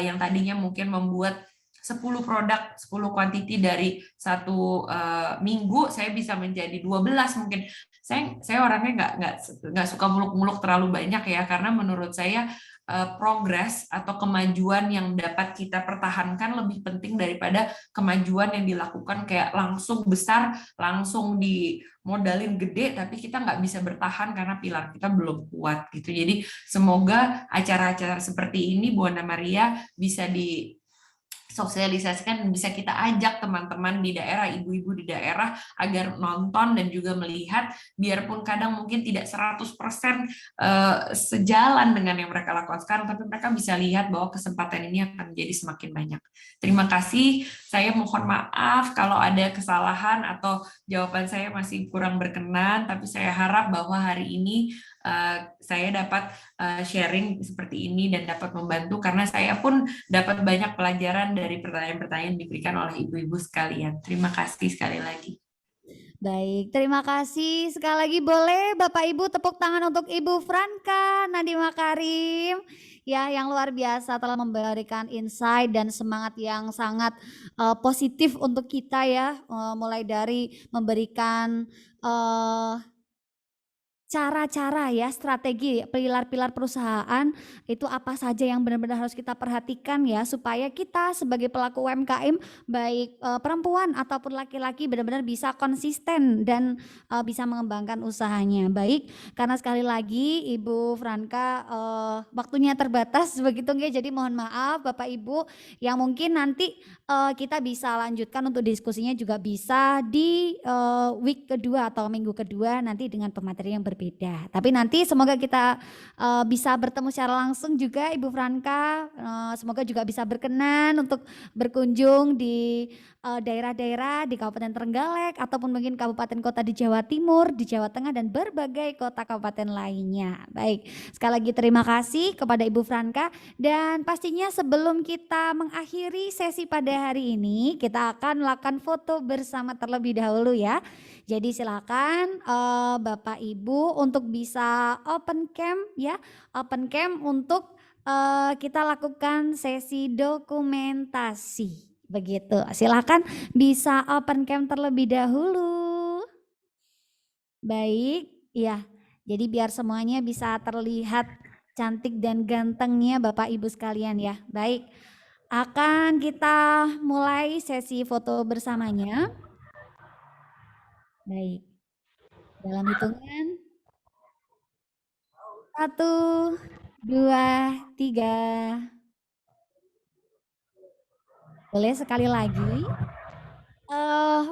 S6: yang tadinya mungkin membuat 10 produk, 10 kuantiti dari 1 minggu, saya bisa menjadi 12 mungkin. Saya orangnya nggak suka muluk-muluk terlalu banyak ya, karena menurut saya progres atau kemajuan yang dapat kita pertahankan lebih penting daripada kemajuan yang dilakukan kayak langsung besar, langsung dimodalin gede, tapi kita nggak bisa bertahan karena pilar kita belum kuat gitu. Jadi semoga acara-acara seperti ini Bu Ana Maria bisa sosialisasikan dan bisa kita ajak teman-teman di daerah, ibu-ibu di daerah agar nonton dan juga melihat, biarpun kadang mungkin tidak 100% sejalan dengan yang mereka lakukan sekarang, tapi mereka bisa lihat bahwa kesempatan ini akan menjadi semakin banyak. Terima kasih, saya mohon maaf kalau ada kesalahan atau jawaban saya masih kurang berkenan, tapi saya harap bahwa hari ini saya dapat sharing seperti ini dan dapat membantu, karena saya pun dapat banyak pelajaran dari pertanyaan-pertanyaan diberikan oleh ibu-ibu sekalian. Terima kasih sekali lagi.
S5: Baik, terima kasih sekali lagi. Boleh Bapak Ibu tepuk tangan untuk Ibu Franka Nadiem Makarim ya, yang luar biasa telah memberikan insight dan semangat yang sangat positif untuk kita ya, mulai dari memberikan cara-cara ya, strategi, pilar-pilar perusahaan itu apa saja yang benar-benar harus kita perhatikan ya, supaya kita sebagai pelaku UMKM baik perempuan ataupun laki-laki benar-benar bisa konsisten dan bisa mengembangkan usahanya. Baik, karena sekali lagi Ibu Franka waktunya terbatas begitu nggih, jadi mohon maaf Bapak Ibu yang mungkin nanti kita bisa lanjutkan untuk diskusinya juga bisa di week kedua atau minggu kedua nanti dengan pemateri yang berbeda. Tapi nanti semoga kita bisa bertemu secara langsung juga Ibu Franka, semoga juga bisa berkenan untuk berkunjung di daerah-daerah di Kabupaten Trenggalek ataupun mungkin kabupaten kota di Jawa Timur, di Jawa Tengah dan berbagai kota kabupaten lainnya. Baik, sekali lagi terima kasih kepada Ibu Franka dan pastinya sebelum kita mengakhiri sesi pada hari ini kita akan melakukan foto bersama terlebih dahulu ya. Jadi silakan Bapak Ibu untuk bisa open cam ya, open cam untuk kita lakukan sesi dokumentasi. Begitu, silakan bisa open cam terlebih dahulu. Baik, ya. Jadi biar semuanya bisa terlihat cantik dan gantengnya Bapak Ibu sekalian ya. Baik, akan kita mulai sesi foto bersamanya. Baik, dalam hitungan 1, 2, 3. Boleh sekali lagi.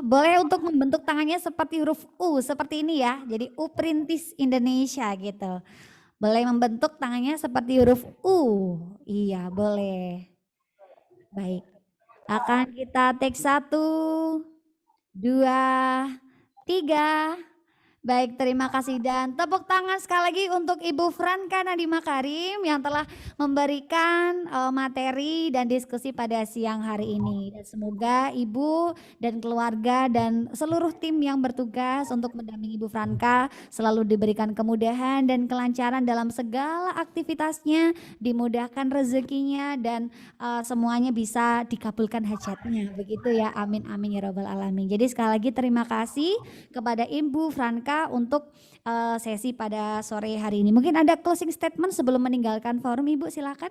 S5: Boleh untuk membentuk tangannya seperti huruf U seperti ini ya. Jadi U Perintis Indonesia gitu. Boleh membentuk tangannya seperti huruf U. Iya, boleh. Baik. Akan kita take 1, 2, 3. Baik, terima kasih dan tepuk tangan sekali lagi untuk Ibu Franka Nadima Karim yang telah memberikan materi dan diskusi pada siang hari ini. Dan semoga Ibu dan keluarga dan seluruh tim yang bertugas untuk mendampingi Ibu Franka selalu diberikan kemudahan dan kelancaran dalam segala aktivitasnya, dimudahkan rezekinya dan semuanya bisa dikabulkan hajatnya. Begitu ya, amin amin ya rabbal alamin. Jadi sekali lagi terima kasih kepada Ibu Franka untuk sesi pada sore hari ini. Mungkin ada closing statement sebelum meninggalkan forum, Ibu, silakan.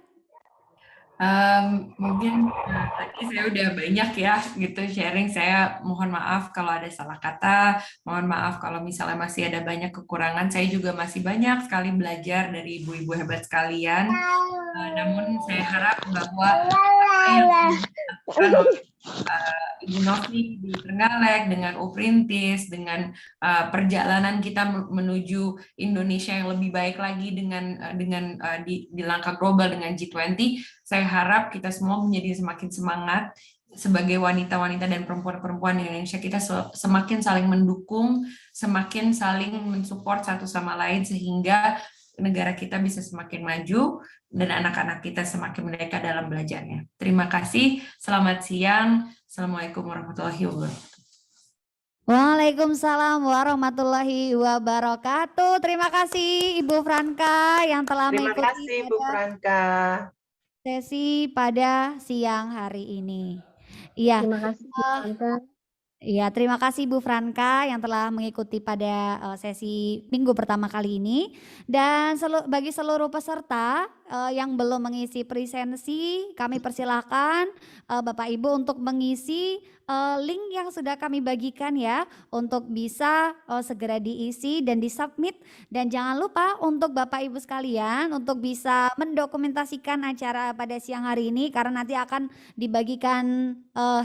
S6: Mungkin tadi saya udah banyak ya gitu sharing. Saya mohon maaf kalau ada salah kata, mohon maaf kalau misalnya masih ada banyak kekurangan. Saya juga masih banyak sekali belajar dari ibu-ibu hebat sekalian. Namun saya harap bahwa apa yang dilakukan oleh Ibu Novi di Trenggalek dengan Uprintis, dengan perjalanan kita menuju Indonesia yang lebih baik lagi dengan di langkah global dengan G20, saya harap kita semua menjadi semakin semangat sebagai wanita-wanita dan perempuan-perempuan di Indonesia. Kita semakin saling mendukung, semakin saling mensupport satu sama lain sehingga negara kita bisa semakin maju dan anak-anak kita semakin merdeka dalam belajarnya. Terima kasih, selamat siang. Assalamualaikum warahmatullahi wabarakatuh.
S5: Waalaikumsalam warahmatullahi wabarakatuh. Terima kasih Ibu Franka yang telah
S8: Terima
S5: mengikuti
S8: kasih Bu Franka.
S5: sesi pada siang hari ini. Iya.
S9: Terima kasih Bu Franka.
S5: Iya, terima kasih Bu Franka yang telah mengikuti pada sesi minggu pertama kali ini. Dan bagi seluruh peserta yang belum mengisi presensi, kami persilahkan Bapak Ibu untuk mengisi link yang sudah kami bagikan ya, untuk bisa segera diisi dan disubmit. Dan jangan lupa untuk Bapak Ibu sekalian untuk bisa mendokumentasikan acara pada siang hari ini, karena nanti akan dibagikan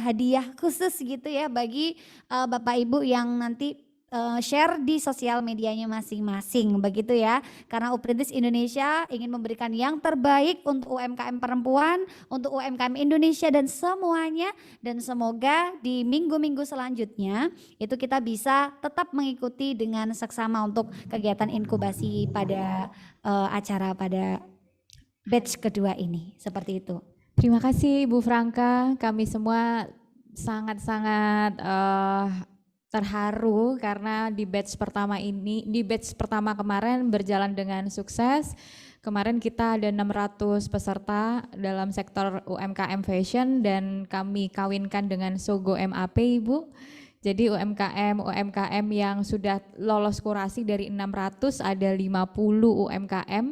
S5: hadiah khusus gitu ya bagi Bapak Ibu yang nanti share di sosial medianya masing-masing, begitu ya. Karena Uprintis Indonesia ingin memberikan yang terbaik untuk UMKM perempuan, untuk UMKM Indonesia dan semuanya. Dan semoga di minggu-minggu selanjutnya itu kita bisa tetap mengikuti dengan seksama untuk kegiatan inkubasi pada acara pada batch kedua ini, seperti itu.
S2: Terima kasih Bu Franka, kami semua sangat-sangat terharu karena di batch pertama kemarin berjalan dengan sukses. Kemarin kita ada 600 peserta dalam sektor UMKM fashion dan kami kawinkan dengan Sogo MAP Ibu. Jadi UMKM yang sudah lolos kurasi dari 600 ada 50 UMKM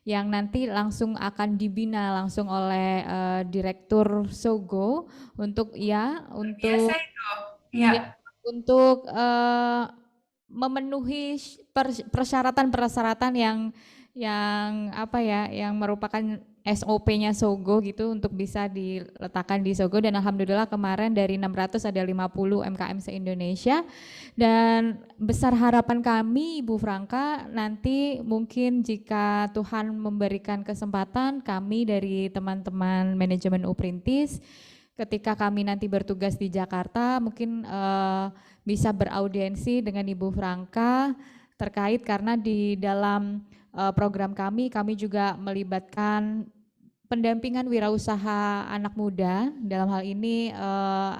S2: yang nanti langsung akan dibina langsung oleh Direktur Sogo untuk
S6: Biasa itu. Ya.
S2: untuk memenuhi persyaratan-persyaratan yang apa ya, yang merupakan SOP-nya Sogo gitu untuk bisa diletakkan di Sogo, dan alhamdulillah kemarin dari 600 ada 50 UMKM se-Indonesia. Dan besar harapan kami Ibu Franka, nanti mungkin jika Tuhan memberikan kesempatan, kami dari teman-teman manajemen Uprintis ketika kami nanti bertugas di Jakarta mungkin bisa beraudiensi dengan Ibu Franka terkait, karena di dalam program kami juga melibatkan pendampingan wirausaha anak muda, dalam hal ini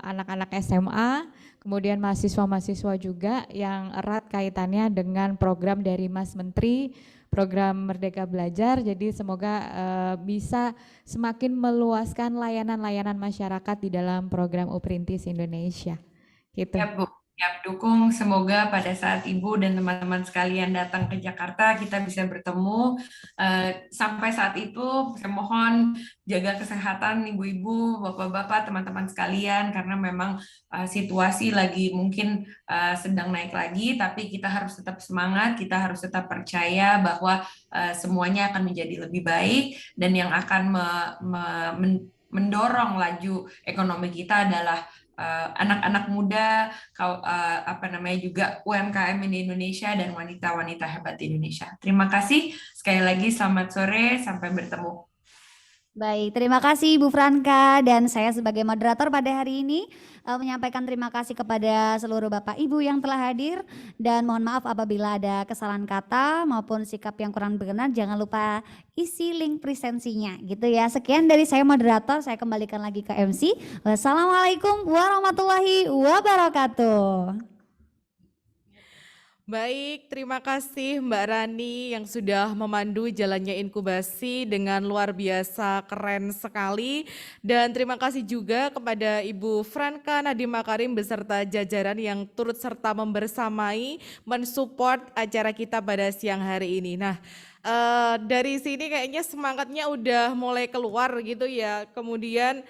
S2: anak-anak SMA, kemudian mahasiswa-mahasiswa juga yang erat kaitannya dengan program dari Mas Menteri, program Merdeka Belajar. Jadi semoga bisa semakin meluaskan layanan-layanan masyarakat di dalam program Uprintis Indonesia. Gitu.
S6: Ya Bu, siap dukung. Semoga pada saat Ibu dan teman-teman sekalian datang ke Jakarta kita bisa bertemu. Sampai saat itu saya mohon jaga kesehatan Ibu-ibu, Bapak-bapak, teman-teman sekalian, karena memang situasi lagi mungkin sedang naik lagi, tapi kita harus tetap semangat, kita harus tetap percaya bahwa semuanya akan menjadi lebih baik, dan yang akan mendorong laju ekonomi kita adalah anak-anak muda, juga UMKM di Indonesia dan wanita-wanita hebat di Indonesia. Terima kasih sekali lagi, selamat sore, sampai bertemu.
S5: Baik, terima kasih Ibu Franka, dan saya sebagai moderator pada hari ini menyampaikan terima kasih kepada seluruh Bapak Ibu yang telah hadir, dan mohon maaf apabila ada kesalahan kata maupun sikap yang kurang berkenan. Jangan lupa isi link presensinya gitu ya. Sekian dari saya moderator, saya kembalikan lagi ke MC. Wassalamualaikum warahmatullahi wabarakatuh.
S1: Baik, terima kasih Mbak Rani yang sudah memandu jalannya inkubasi dengan luar biasa keren sekali. Dan terima kasih juga kepada Ibu Franka Nadiem Makarim beserta jajaran yang turut serta membersamai, mensupport acara kita pada siang hari ini. Nah, dari sini kayaknya semangatnya udah mulai keluar gitu ya. Kemudian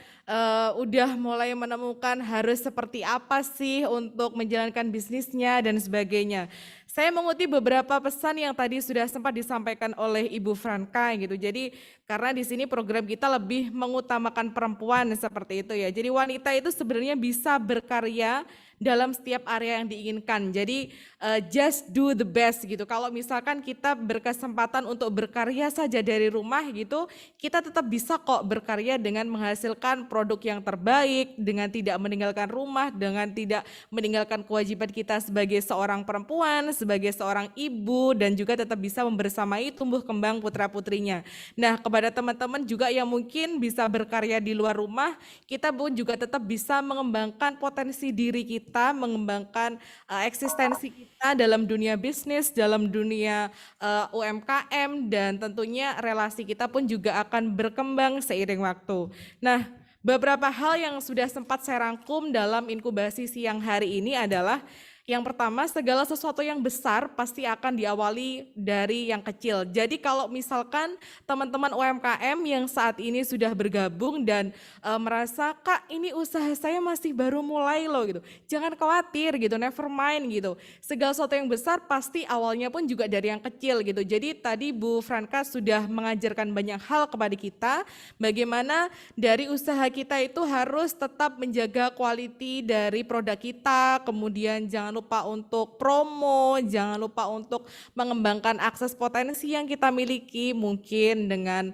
S1: udah mulai menemukan harus seperti apa sih untuk menjalankan bisnisnya dan sebagainya. Saya mengutip beberapa pesan yang tadi sudah sempat disampaikan oleh Ibu Franka gitu. Jadi karena di sini program kita lebih mengutamakan perempuan seperti itu ya. Jadi wanita itu sebenarnya bisa berkarya dalam setiap area yang diinginkan. Jadi just do the best gitu. Kalau misalkan kita berkesempatan untuk berkarya saja dari rumah gitu, kita tetap bisa kok berkarya dengan menghasilkan produk yang terbaik, dengan tidak meninggalkan rumah, dengan tidak meninggalkan kewajiban kita sebagai seorang perempuan, sebagai seorang ibu, dan juga tetap bisa membersamai tumbuh kembang putra-putrinya. Nah, kepada teman-teman juga yang mungkin bisa berkarya di luar rumah, kita pun juga tetap bisa mengembangkan potensi diri kita, mengembangkan eksistensi kita dalam dunia bisnis, dalam dunia UMKM, dan tentunya relasi kita pun juga akan berkembang seiring waktu. Nah, beberapa hal yang sudah sempat saya rangkum dalam inkubasi siang hari ini adalah yang pertama, segala sesuatu yang besar pasti akan diawali dari yang kecil. Jadi kalau misalkan teman-teman UMKM yang saat ini sudah bergabung dan merasa, Kak ini usaha saya masih baru mulai loh gitu. Jangan khawatir gitu, never mind gitu. Segala sesuatu yang besar pasti awalnya pun juga dari yang kecil gitu. Jadi tadi Bu Franka sudah mengajarkan banyak hal kepada kita, bagaimana dari usaha kita itu harus tetap menjaga quality dari produk kita, kemudian jangan lupa untuk promo, jangan lupa untuk mengembangkan akses potensi yang kita miliki mungkin dengan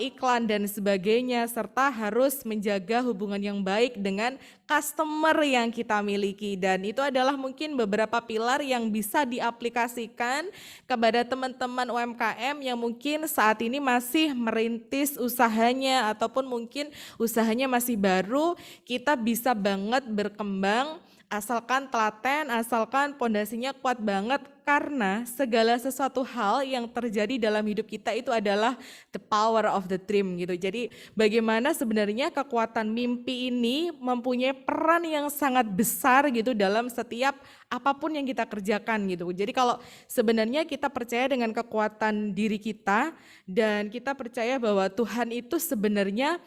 S1: iklan dan sebagainya, serta harus menjaga hubungan yang baik dengan customer yang kita miliki. Dan itu adalah mungkin beberapa pilar yang bisa diaplikasikan kepada teman-teman UMKM yang mungkin saat ini masih merintis usahanya ataupun mungkin usahanya masih baru. Kita bisa banget berkembang Asalkan telaten, asalkan pondasinya kuat banget, karena segala sesuatu hal yang terjadi dalam hidup kita itu adalah the power of the dream gitu. Jadi bagaimana sebenarnya kekuatan mimpi ini mempunyai peran yang sangat besar gitu dalam setiap apapun yang kita kerjakan gitu. Jadi kalau sebenarnya kita percaya dengan kekuatan diri kita dan kita percaya bahwa Tuhan itu sebenarnya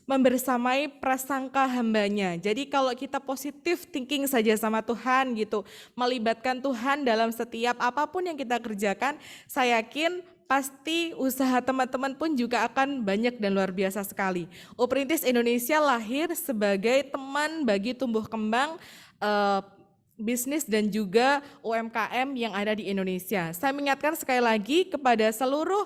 S1: membersamai prasangka hambanya. Jadi kalau kita positif thinking saja sama Tuhan gitu, melibatkan Tuhan dalam setiap apapun yang kita kerjakan, saya yakin pasti usaha teman-teman pun juga akan banyak dan luar biasa sekali. Uprintis Indonesia lahir sebagai teman bagi tumbuh kembang bisnis dan juga UMKM yang ada di Indonesia. Saya mengingatkan sekali lagi kepada seluruh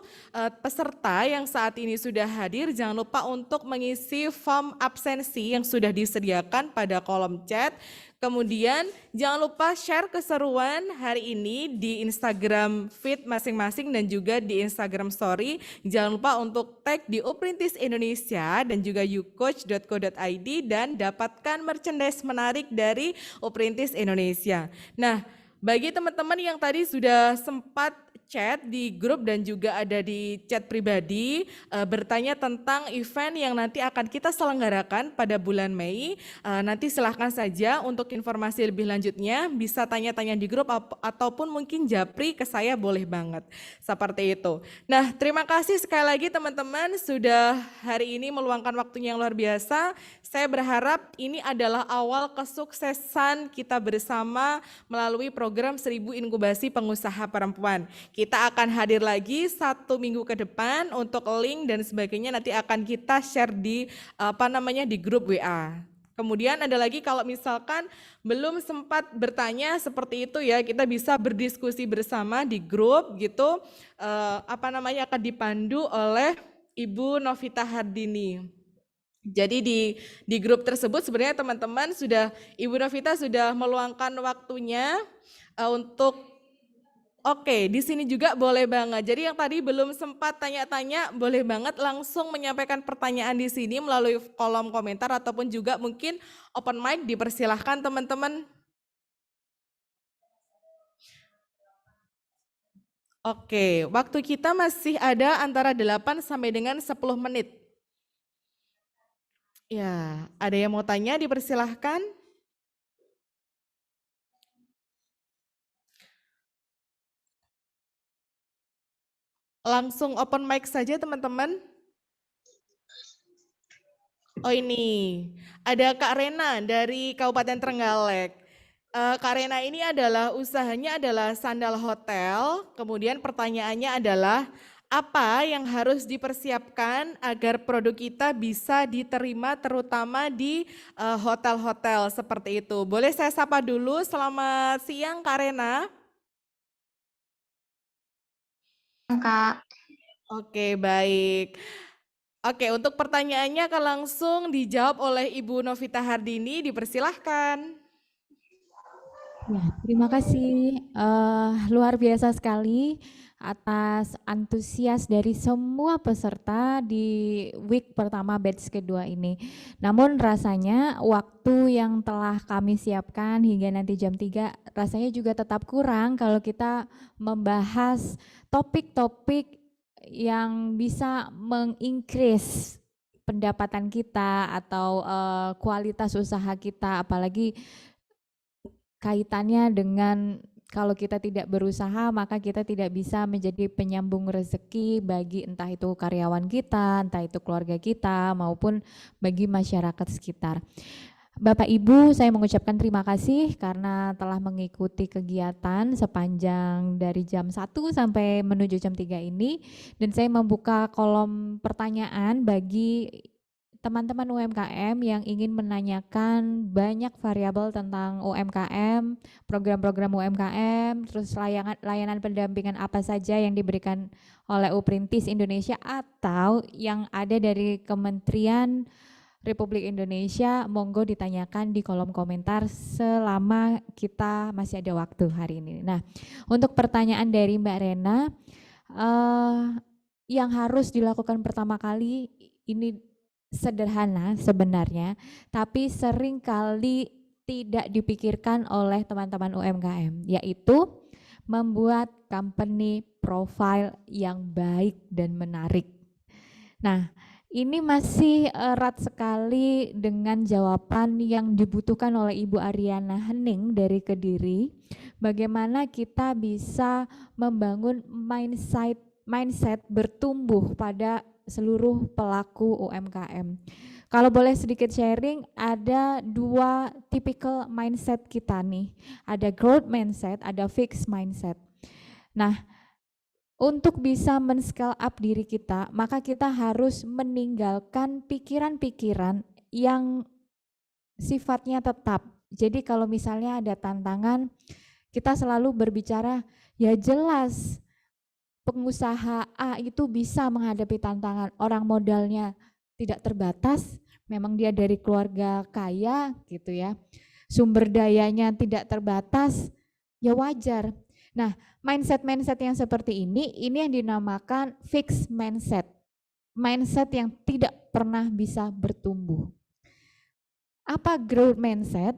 S1: peserta yang saat ini sudah hadir, jangan lupa untuk mengisi form absensi yang sudah disediakan pada kolom chat. Kemudian jangan lupa share keseruan hari ini di Instagram feed masing-masing dan juga di Instagram story. Jangan lupa untuk tag di Uprintis Indonesia dan juga youcoach.co.id dan dapatkan merchandise menarik dari Uprintis Indonesia. Nah, bagi teman-teman yang tadi sudah sempat chat di grup dan juga ada di chat pribadi bertanya tentang event yang nanti akan kita selenggarakan pada bulan Mei, nanti silahkan saja untuk informasi lebih lanjutnya bisa tanya-tanya di grup ataupun mungkin japri ke saya, boleh banget seperti itu. Nah, terima kasih sekali lagi teman-teman sudah hari ini meluangkan waktunya yang luar biasa. Saya berharap ini adalah awal kesuksesan kita bersama melalui program 1000 Inkubasi Pengusaha Perempuan. Kita akan hadir lagi 1 minggu ke depan untuk link dan sebagainya nanti akan kita share di di grup WA. Kemudian ada lagi kalau misalkan belum sempat bertanya seperti itu ya, kita bisa berdiskusi bersama di grup gitu, akan dipandu oleh Ibu Novita Hardini. Jadi di grup tersebut sebenarnya teman-teman Ibu Novita sudah meluangkan waktunya untuk Oke, di sini juga boleh banget. Jadi yang tadi belum sempat tanya-tanya, boleh banget langsung menyampaikan pertanyaan di sini melalui kolom komentar ataupun juga mungkin open mic, dipersilahkan teman-teman. Oke, waktu kita masih ada antara 8 sampai dengan 10 menit. Ya, ada yang mau tanya, dipersilahkan. Langsung open mic saja teman-teman. Oh ini, ada Kak Rena dari Kabupaten Trenggalek. Kak Rena ini usahanya adalah sandal hotel, kemudian pertanyaannya adalah apa yang harus dipersiapkan agar produk kita bisa diterima terutama di hotel-hotel seperti itu. Boleh saya sapa dulu, selamat siang Kak Rena.
S10: Kak.
S1: Oke, baik. Oke, untuk pertanyaannya akan langsung dijawab oleh Ibu Novita Hardini, dipersilahkan.
S2: Ya, terima kasih. Luar biasa sekali atas antusias dari semua peserta di week pertama batch kedua ini. Namun rasanya waktu yang telah kami siapkan hingga nanti jam 3 rasanya juga tetap kurang kalau kita membahas topik-topik yang bisa mengincrease pendapatan kita atau kualitas usaha kita, apalagi kaitannya dengan kalau kita tidak berusaha maka kita tidak bisa menjadi penyambung rezeki bagi entah itu karyawan kita, entah itu keluarga kita maupun bagi masyarakat sekitar. Bapak Ibu, saya mengucapkan terima kasih karena telah mengikuti kegiatan sepanjang dari jam 1 sampai menuju jam 3 ini, dan saya membuka kolom pertanyaan bagi teman-teman UMKM yang ingin menanyakan banyak variabel tentang UMKM, program-program UMKM, terus layanan pendampingan apa saja yang diberikan oleh Uprintis Indonesia atau yang ada dari Kementerian Republik Indonesia, monggo ditanyakan di kolom komentar selama kita masih ada waktu hari ini. Nah, untuk pertanyaan dari Mbak Rena, yang harus dilakukan pertama kali ini sederhana sebenarnya, tapi seringkali tidak dipikirkan oleh teman-teman UMKM, yaitu membuat company profile yang baik dan menarik. Nah, ini masih erat sekali dengan jawaban yang dibutuhkan oleh Ibu Ariana Hening dari Kediri. Bagaimana kita bisa membangun mindset bertumbuh pada seluruh pelaku UMKM. Kalau boleh sedikit sharing, ada 2 typical mindset kita nih. Ada growth mindset, ada fixed mindset. Nah, untuk bisa men-scale up diri kita, maka kita harus meninggalkan pikiran-pikiran yang sifatnya tetap. Jadi kalau misalnya ada tantangan, kita selalu berbicara, ya jelas pengusaha A itu bisa menghadapi tantangan, orang modalnya tidak terbatas, memang dia dari keluarga kaya gitu ya, sumber dayanya tidak terbatas, ya wajar. Nah, mindset yang seperti ini yang dinamakan fixed mindset. Mindset yang tidak pernah bisa bertumbuh. Apa growth mindset?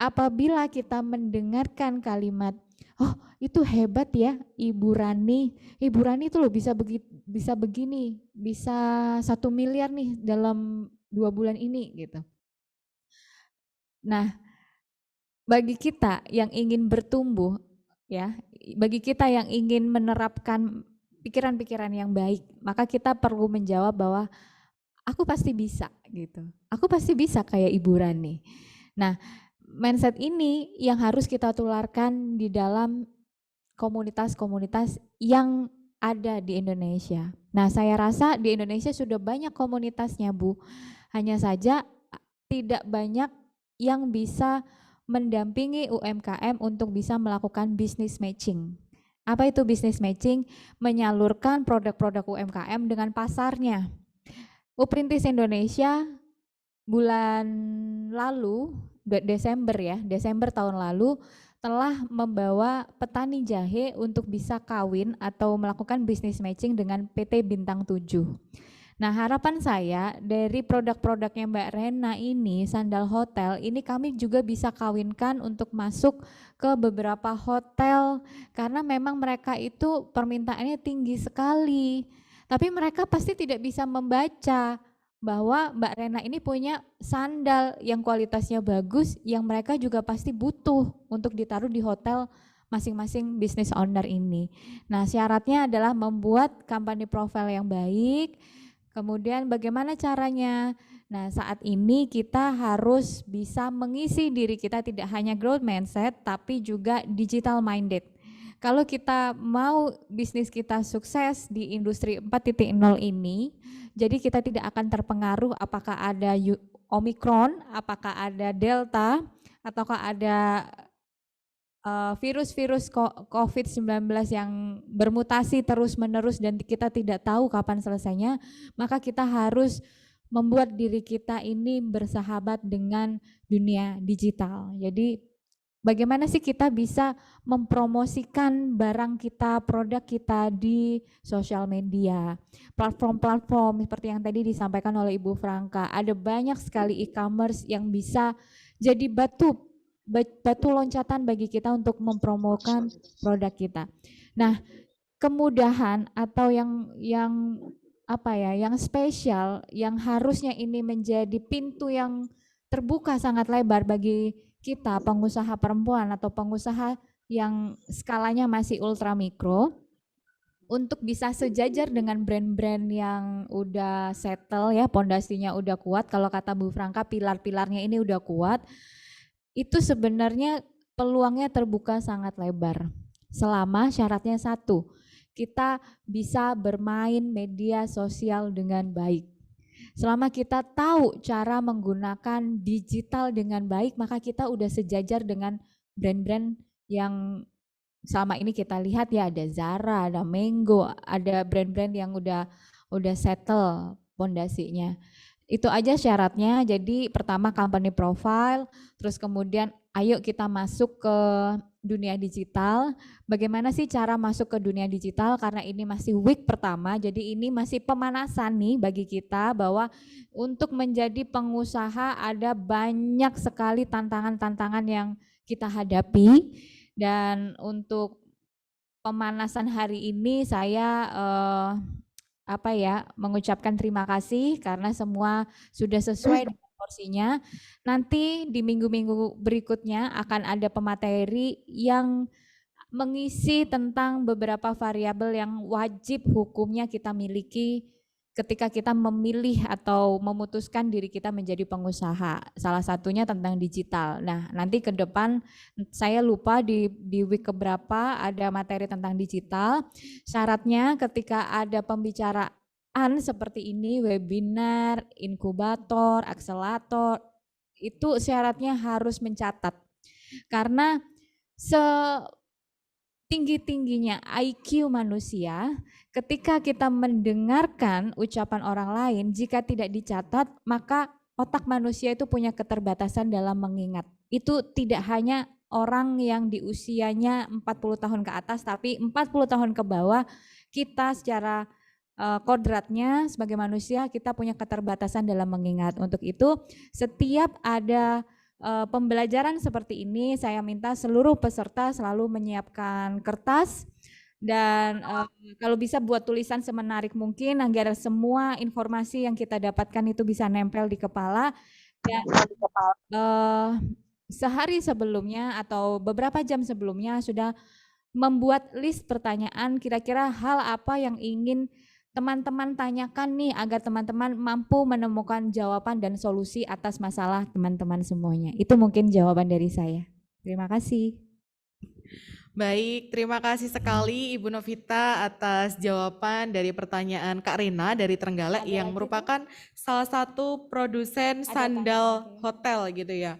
S2: Apabila kita mendengarkan kalimat, oh itu hebat ya Ibu Rani. Ibu Rani itu loh bisa begini, bisa 1 miliar nih dalam 2 bulan ini gitu. Nah, bagi kita yang ingin bertumbuh, ya, bagi kita yang ingin menerapkan pikiran-pikiran yang baik, maka kita perlu menjawab bahwa aku pasti bisa gitu. Aku pasti bisa kayak Ibu Rani. Nah, mindset ini yang harus kita tularkan di dalam komunitas-komunitas yang ada di Indonesia. Nah, saya rasa di Indonesia sudah banyak komunitasnya, Bu. Hanya saja tidak banyak yang bisa mendampingi UMKM untuk bisa melakukan business matching. Apa itu business matching? Menyalurkan produk-produk UMKM dengan pasarnya. Uprintis Indonesia bulan lalu, Desember tahun lalu, telah membawa petani jahe untuk bisa kawin atau melakukan business matching dengan PT Bintang 7. Nah, harapan saya dari produk-produknya Mbak Rena ini, sandal hotel, ini kami juga bisa kawinkan untuk masuk ke beberapa hotel, karena memang mereka itu permintaannya tinggi sekali. Tapi mereka pasti tidak bisa membaca bahwa Mbak Rena ini punya sandal yang kualitasnya bagus, yang mereka juga pasti butuh untuk ditaruh di hotel masing-masing business owner ini. Nah, syaratnya adalah membuat company profile yang baik. Kemudian bagaimana caranya? Nah, saat ini kita harus bisa mengisi diri kita tidak hanya growth mindset tapi juga digital minded. Kalau kita mau bisnis kita sukses di industri 4.0 ini, jadi kita tidak akan terpengaruh apakah ada Omicron, apakah ada Delta, ataukah ada virus-virus COVID-19 yang bermutasi terus-menerus dan kita tidak tahu kapan selesainya, maka kita harus membuat diri kita ini bersahabat dengan dunia digital. Jadi bagaimana sih kita bisa mempromosikan barang kita, produk kita di sosial media, platform-platform seperti yang tadi disampaikan oleh Ibu Franka. Ada banyak sekali e-commerce yang bisa jadi batu loncatan bagi kita untuk mempromokan produk kita. Nah, kemudahan atau yang spesial, yang harusnya ini menjadi pintu yang terbuka sangat lebar bagi kita pengusaha perempuan atau pengusaha yang skalanya masih ultra mikro, untuk bisa sejajar dengan brand-brand yang udah settle ya, pondasinya udah kuat. Kalau kata Bu Franka, pilar-pilarnya ini udah kuat. Itu sebenarnya peluangnya terbuka sangat lebar. Selama syaratnya satu, kita bisa bermain media sosial dengan baik. Selama kita tahu cara menggunakan digital dengan baik, maka kita udah sejajar dengan brand-brand yang selama ini kita lihat ya, ada Zara, ada Mango, ada brand-brand yang udah settle pondasinya. Itu aja syaratnya. Jadi pertama company profile, terus kemudian ayo kita masuk ke dunia digital. Bagaimana sih cara masuk ke dunia digital? Karena ini masih week pertama, jadi ini masih pemanasan nih bagi kita bahwa untuk menjadi pengusaha ada banyak sekali tantangan-tantangan yang kita hadapi. Dan untuk pemanasan hari ini saya mengucapkan terima kasih karena semua sudah sesuai dengan porsinya. Nanti di minggu-minggu berikutnya akan ada pemateri yang mengisi tentang beberapa variabel yang wajib hukumnya kita miliki ketika kita memilih atau memutuskan diri kita menjadi pengusaha. Salah satunya tentang digital. Nah, nanti ke depan saya lupa di week keberapa ada materi tentang digital. Syaratnya ketika ada pembicaraan seperti ini, webinar, inkubator, akselerator, itu syaratnya harus mencatat. Karena tinggi-tingginya IQ manusia, ketika kita mendengarkan ucapan orang lain, jika tidak dicatat, maka otak manusia itu punya keterbatasan dalam mengingat. Itu tidak hanya orang yang di usianya 40 tahun ke atas, tapi 40 tahun ke bawah, kita secara kodratnya sebagai manusia, kita punya keterbatasan dalam mengingat. Untuk itu, setiap ada pembelajaran seperti ini, saya minta seluruh peserta selalu menyiapkan kertas dan kalau bisa buat tulisan semenarik mungkin agar semua informasi yang kita dapatkan itu bisa nempel di kepala. Dan sehari sebelumnya atau beberapa jam sebelumnya sudah membuat list pertanyaan, kira-kira hal apa yang ingin teman-teman tanyakan nih agar teman-teman mampu menemukan jawaban dan solusi atas masalah teman-teman semuanya. Itu mungkin jawaban dari saya. Terima kasih.
S1: Baik, terima kasih sekali Ibu Novita atas jawaban dari pertanyaan Kak Rena dari Trenggalek yang merupakan salah satu produsen sandal hotel gitu ya.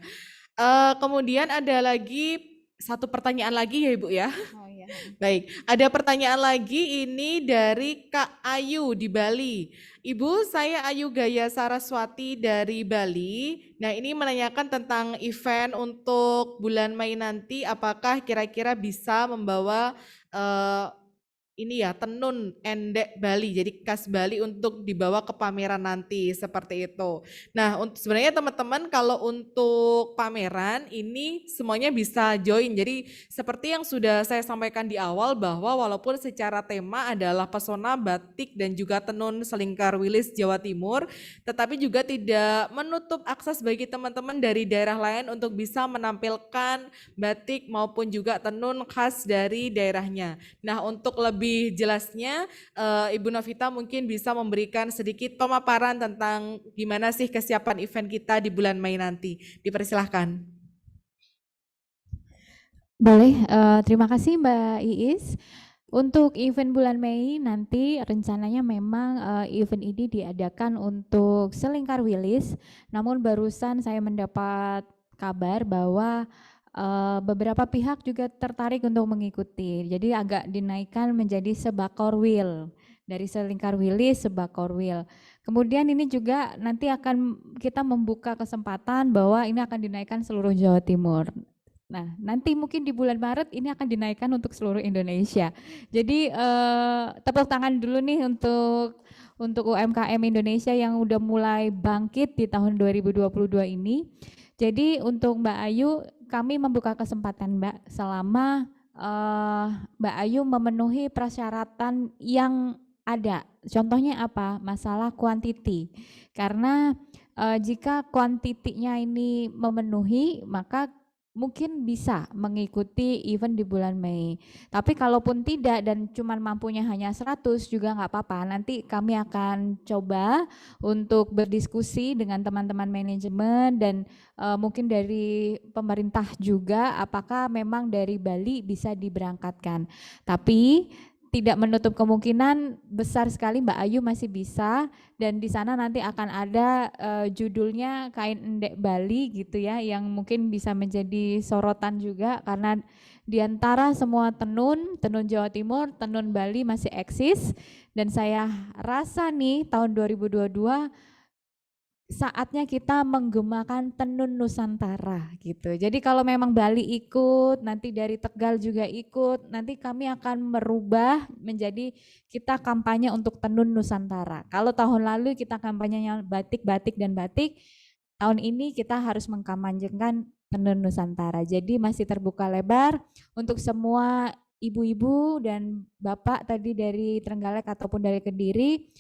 S1: Kemudian ada lagi satu pertanyaan lagi ya Ibu ya.
S2: Oh, iya.
S1: Baik, ada pertanyaan lagi ini dari Kak Ayu di Bali. Ibu, saya Ayu Gaya Saraswati dari Bali. Nah, ini menanyakan tentang event untuk bulan Mei nanti, apakah kira-kira bisa membawa ini ya tenun endek Bali, jadi khas Bali untuk dibawa ke pameran nanti seperti itu. Nah, sebenarnya teman-teman kalau untuk pameran ini semuanya bisa join. Jadi seperti yang sudah saya sampaikan di awal bahwa walaupun secara tema adalah pesona batik dan juga tenun Selingkar Wilis Jawa Timur, tetapi juga tidak menutup akses bagi teman-teman dari daerah lain untuk bisa menampilkan batik maupun juga tenun khas dari daerahnya. Nah, untuk lebih jelasnya Ibu Novita mungkin bisa memberikan sedikit pemaparan tentang gimana sih kesiapan event kita di bulan Mei nanti. Dipersilahkan.
S2: Boleh, terima kasih Mbak Iis. Untuk event bulan Mei nanti rencananya memang event ini diadakan untuk Selingkar Wilis, namun barusan saya mendapat kabar bahwa beberapa pihak juga tertarik untuk mengikuti, jadi agak dinaikkan menjadi Sebakorwil, dari Selingkar Wilis Sebakorwil. Kemudian ini juga nanti akan kita membuka kesempatan bahwa ini akan dinaikkan seluruh Jawa Timur. Nah, nanti mungkin di bulan Maret ini akan dinaikkan untuk seluruh Indonesia. Jadi tepuk tangan dulu nih untuk UMKM Indonesia yang udah mulai bangkit di tahun 2022 ini. Jadi untuk Mbak Ayu, kami membuka kesempatan Mbak selama Mbak Ayu memenuhi persyaratan yang ada. Contohnya apa? Masalah kuantiti. Karena jika kuantitinya ini memenuhi, maka mungkin bisa mengikuti event di bulan Mei. Tapi kalaupun tidak dan cuman mampunya hanya 100 juga nggak apa-apa. Nanti kami akan coba untuk berdiskusi dengan teman-teman manajemen dan mungkin dari pemerintah juga apakah memang dari Bali bisa diberangkatkan. Tapi tidak menutup kemungkinan besar sekali Mbak Ayu masih bisa, dan di sana nanti akan ada judulnya kain endek Bali gitu ya, yang mungkin bisa menjadi sorotan juga karena di antara semua tenun Jawa Timur, tenun Bali masih eksis, dan saya rasa nih tahun 2022 saatnya kita menggemakan tenun Nusantara gitu. Jadi kalau memang Bali ikut, nanti dari Tegal juga ikut, nanti kami akan merubah menjadi kita kampanye untuk tenun Nusantara. Kalau tahun lalu kita kampanyenya batik, batik, dan batik, tahun ini kita harus mengkampanyekan tenun Nusantara. Jadi masih terbuka lebar untuk semua ibu-ibu dan bapak tadi dari Trenggalek ataupun dari Kediri.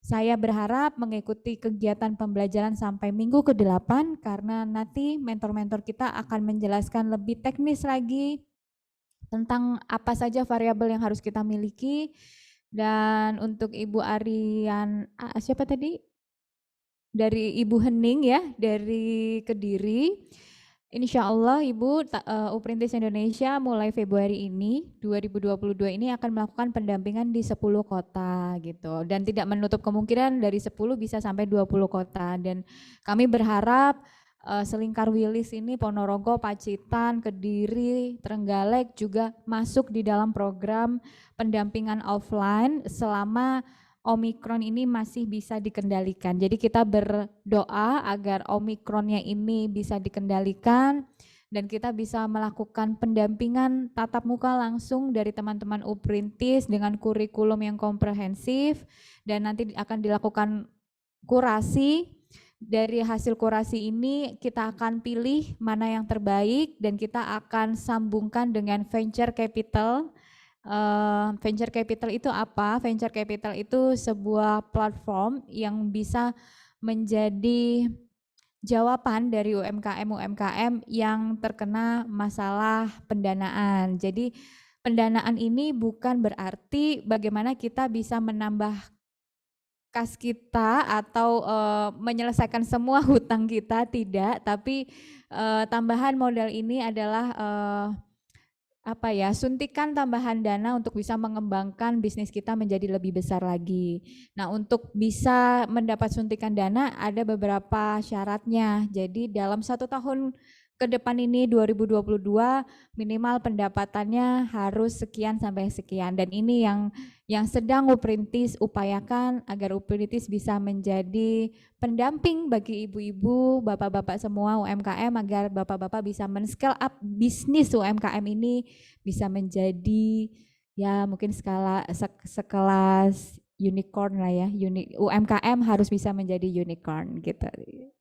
S2: Saya berharap mengikuti kegiatan pembelajaran sampai minggu ke-8 karena nanti mentor-mentor kita akan menjelaskan lebih teknis lagi tentang apa saja variabel yang harus kita miliki. Dan untuk Ibu Arian, siapa tadi? Dari Ibu Hening ya, dari Kediri. Insya Allah Ibu, Uprintis Indonesia mulai Februari ini, 2022 ini akan melakukan pendampingan di 10 kota gitu. Dan tidak menutup kemungkinan dari 10 bisa sampai 20 kota. Dan kami berharap Selingkar Wilis ini, Ponorogo, Pacitan, Kediri, Trenggalek juga masuk di dalam program pendampingan offline selama Omikron ini masih bisa dikendalikan. Jadi kita berdoa agar Omikronnya ini bisa dikendalikan dan kita bisa melakukan pendampingan tatap muka langsung dari teman-teman Uprintis dengan kurikulum yang komprehensif dan nanti akan dilakukan kurasi. Dari hasil kurasi ini kita akan pilih mana yang terbaik dan kita akan sambungkan dengan venture capital. Venture capital itu apa? Venture capital itu sebuah platform yang bisa menjadi jawaban dari UMKM yang terkena masalah pendanaan. Jadi pendanaan ini bukan berarti bagaimana kita bisa menambah kas kita atau menyelesaikan semua hutang kita, tidak, tapi tambahan modal ini adalah suntikan tambahan dana untuk bisa mengembangkan bisnis kita menjadi lebih besar lagi. Nah, untuk bisa mendapat suntikan dana ada beberapa syaratnya. Jadi dalam 1 tahun ke depan ini 2022 minimal pendapatannya harus sekian sampai sekian, dan ini yang sedang Uprintis upayakan agar Uprintis bisa menjadi pendamping bagi ibu-ibu, bapak-bapak semua UMKM agar bapak-bapak bisa men-scale up bisnis UMKM ini bisa menjadi ya mungkin sekelas unicorn lah ya. UMKM harus bisa menjadi unicorn gitu.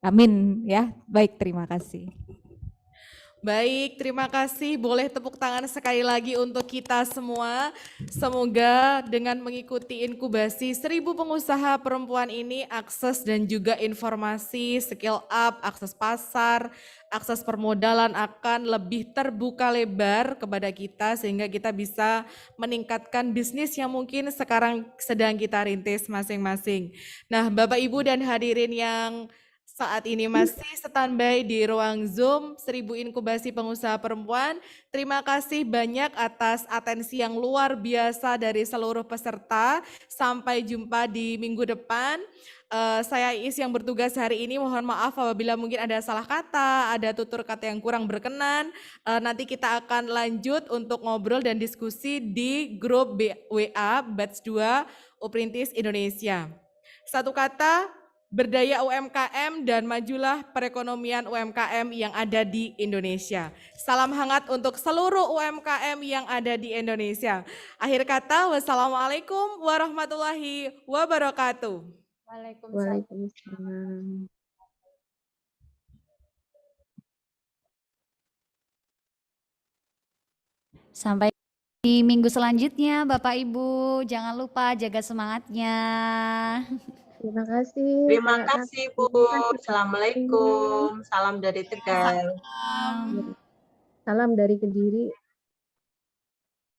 S2: Amin ya. Baik, terima kasih.
S1: Baik, terima kasih. Boleh tepuk tangan sekali lagi untuk kita semua. Semoga dengan mengikuti inkubasi 1000 pengusaha perempuan ini, akses dan juga informasi, skill up, akses pasar, akses permodalan akan lebih terbuka lebar kepada kita sehingga kita bisa meningkatkan bisnis yang mungkin sekarang sedang kita rintis masing-masing. Nah, Bapak Ibu dan hadirin yang saat ini masih standby di ruang Zoom 1000 inkubasi pengusaha perempuan. Terima kasih banyak atas atensi yang luar biasa dari seluruh peserta. Sampai jumpa di minggu depan. Saya Iis yang bertugas hari ini, mohon maaf apabila mungkin ada salah kata, ada tutur kata yang kurang berkenan. Nanti kita akan lanjut untuk ngobrol dan diskusi di grup WA Batch 2 Uprintis Indonesia. Satu kata, berdaya UMKM dan majulah perekonomian UMKM yang ada di Indonesia. Salam hangat untuk seluruh UMKM yang ada di Indonesia. Akhir kata, wassalamualaikum warahmatullahi wabarakatuh.
S9: Waalaikumsalam.
S5: Sampai di minggu selanjutnya Bapak Ibu, jangan lupa jaga semangatnya.
S9: Terima kasih.
S8: Terima kasih Bu. Assalamualaikum. Salam dari Tegal.
S9: Salam dari Kediri.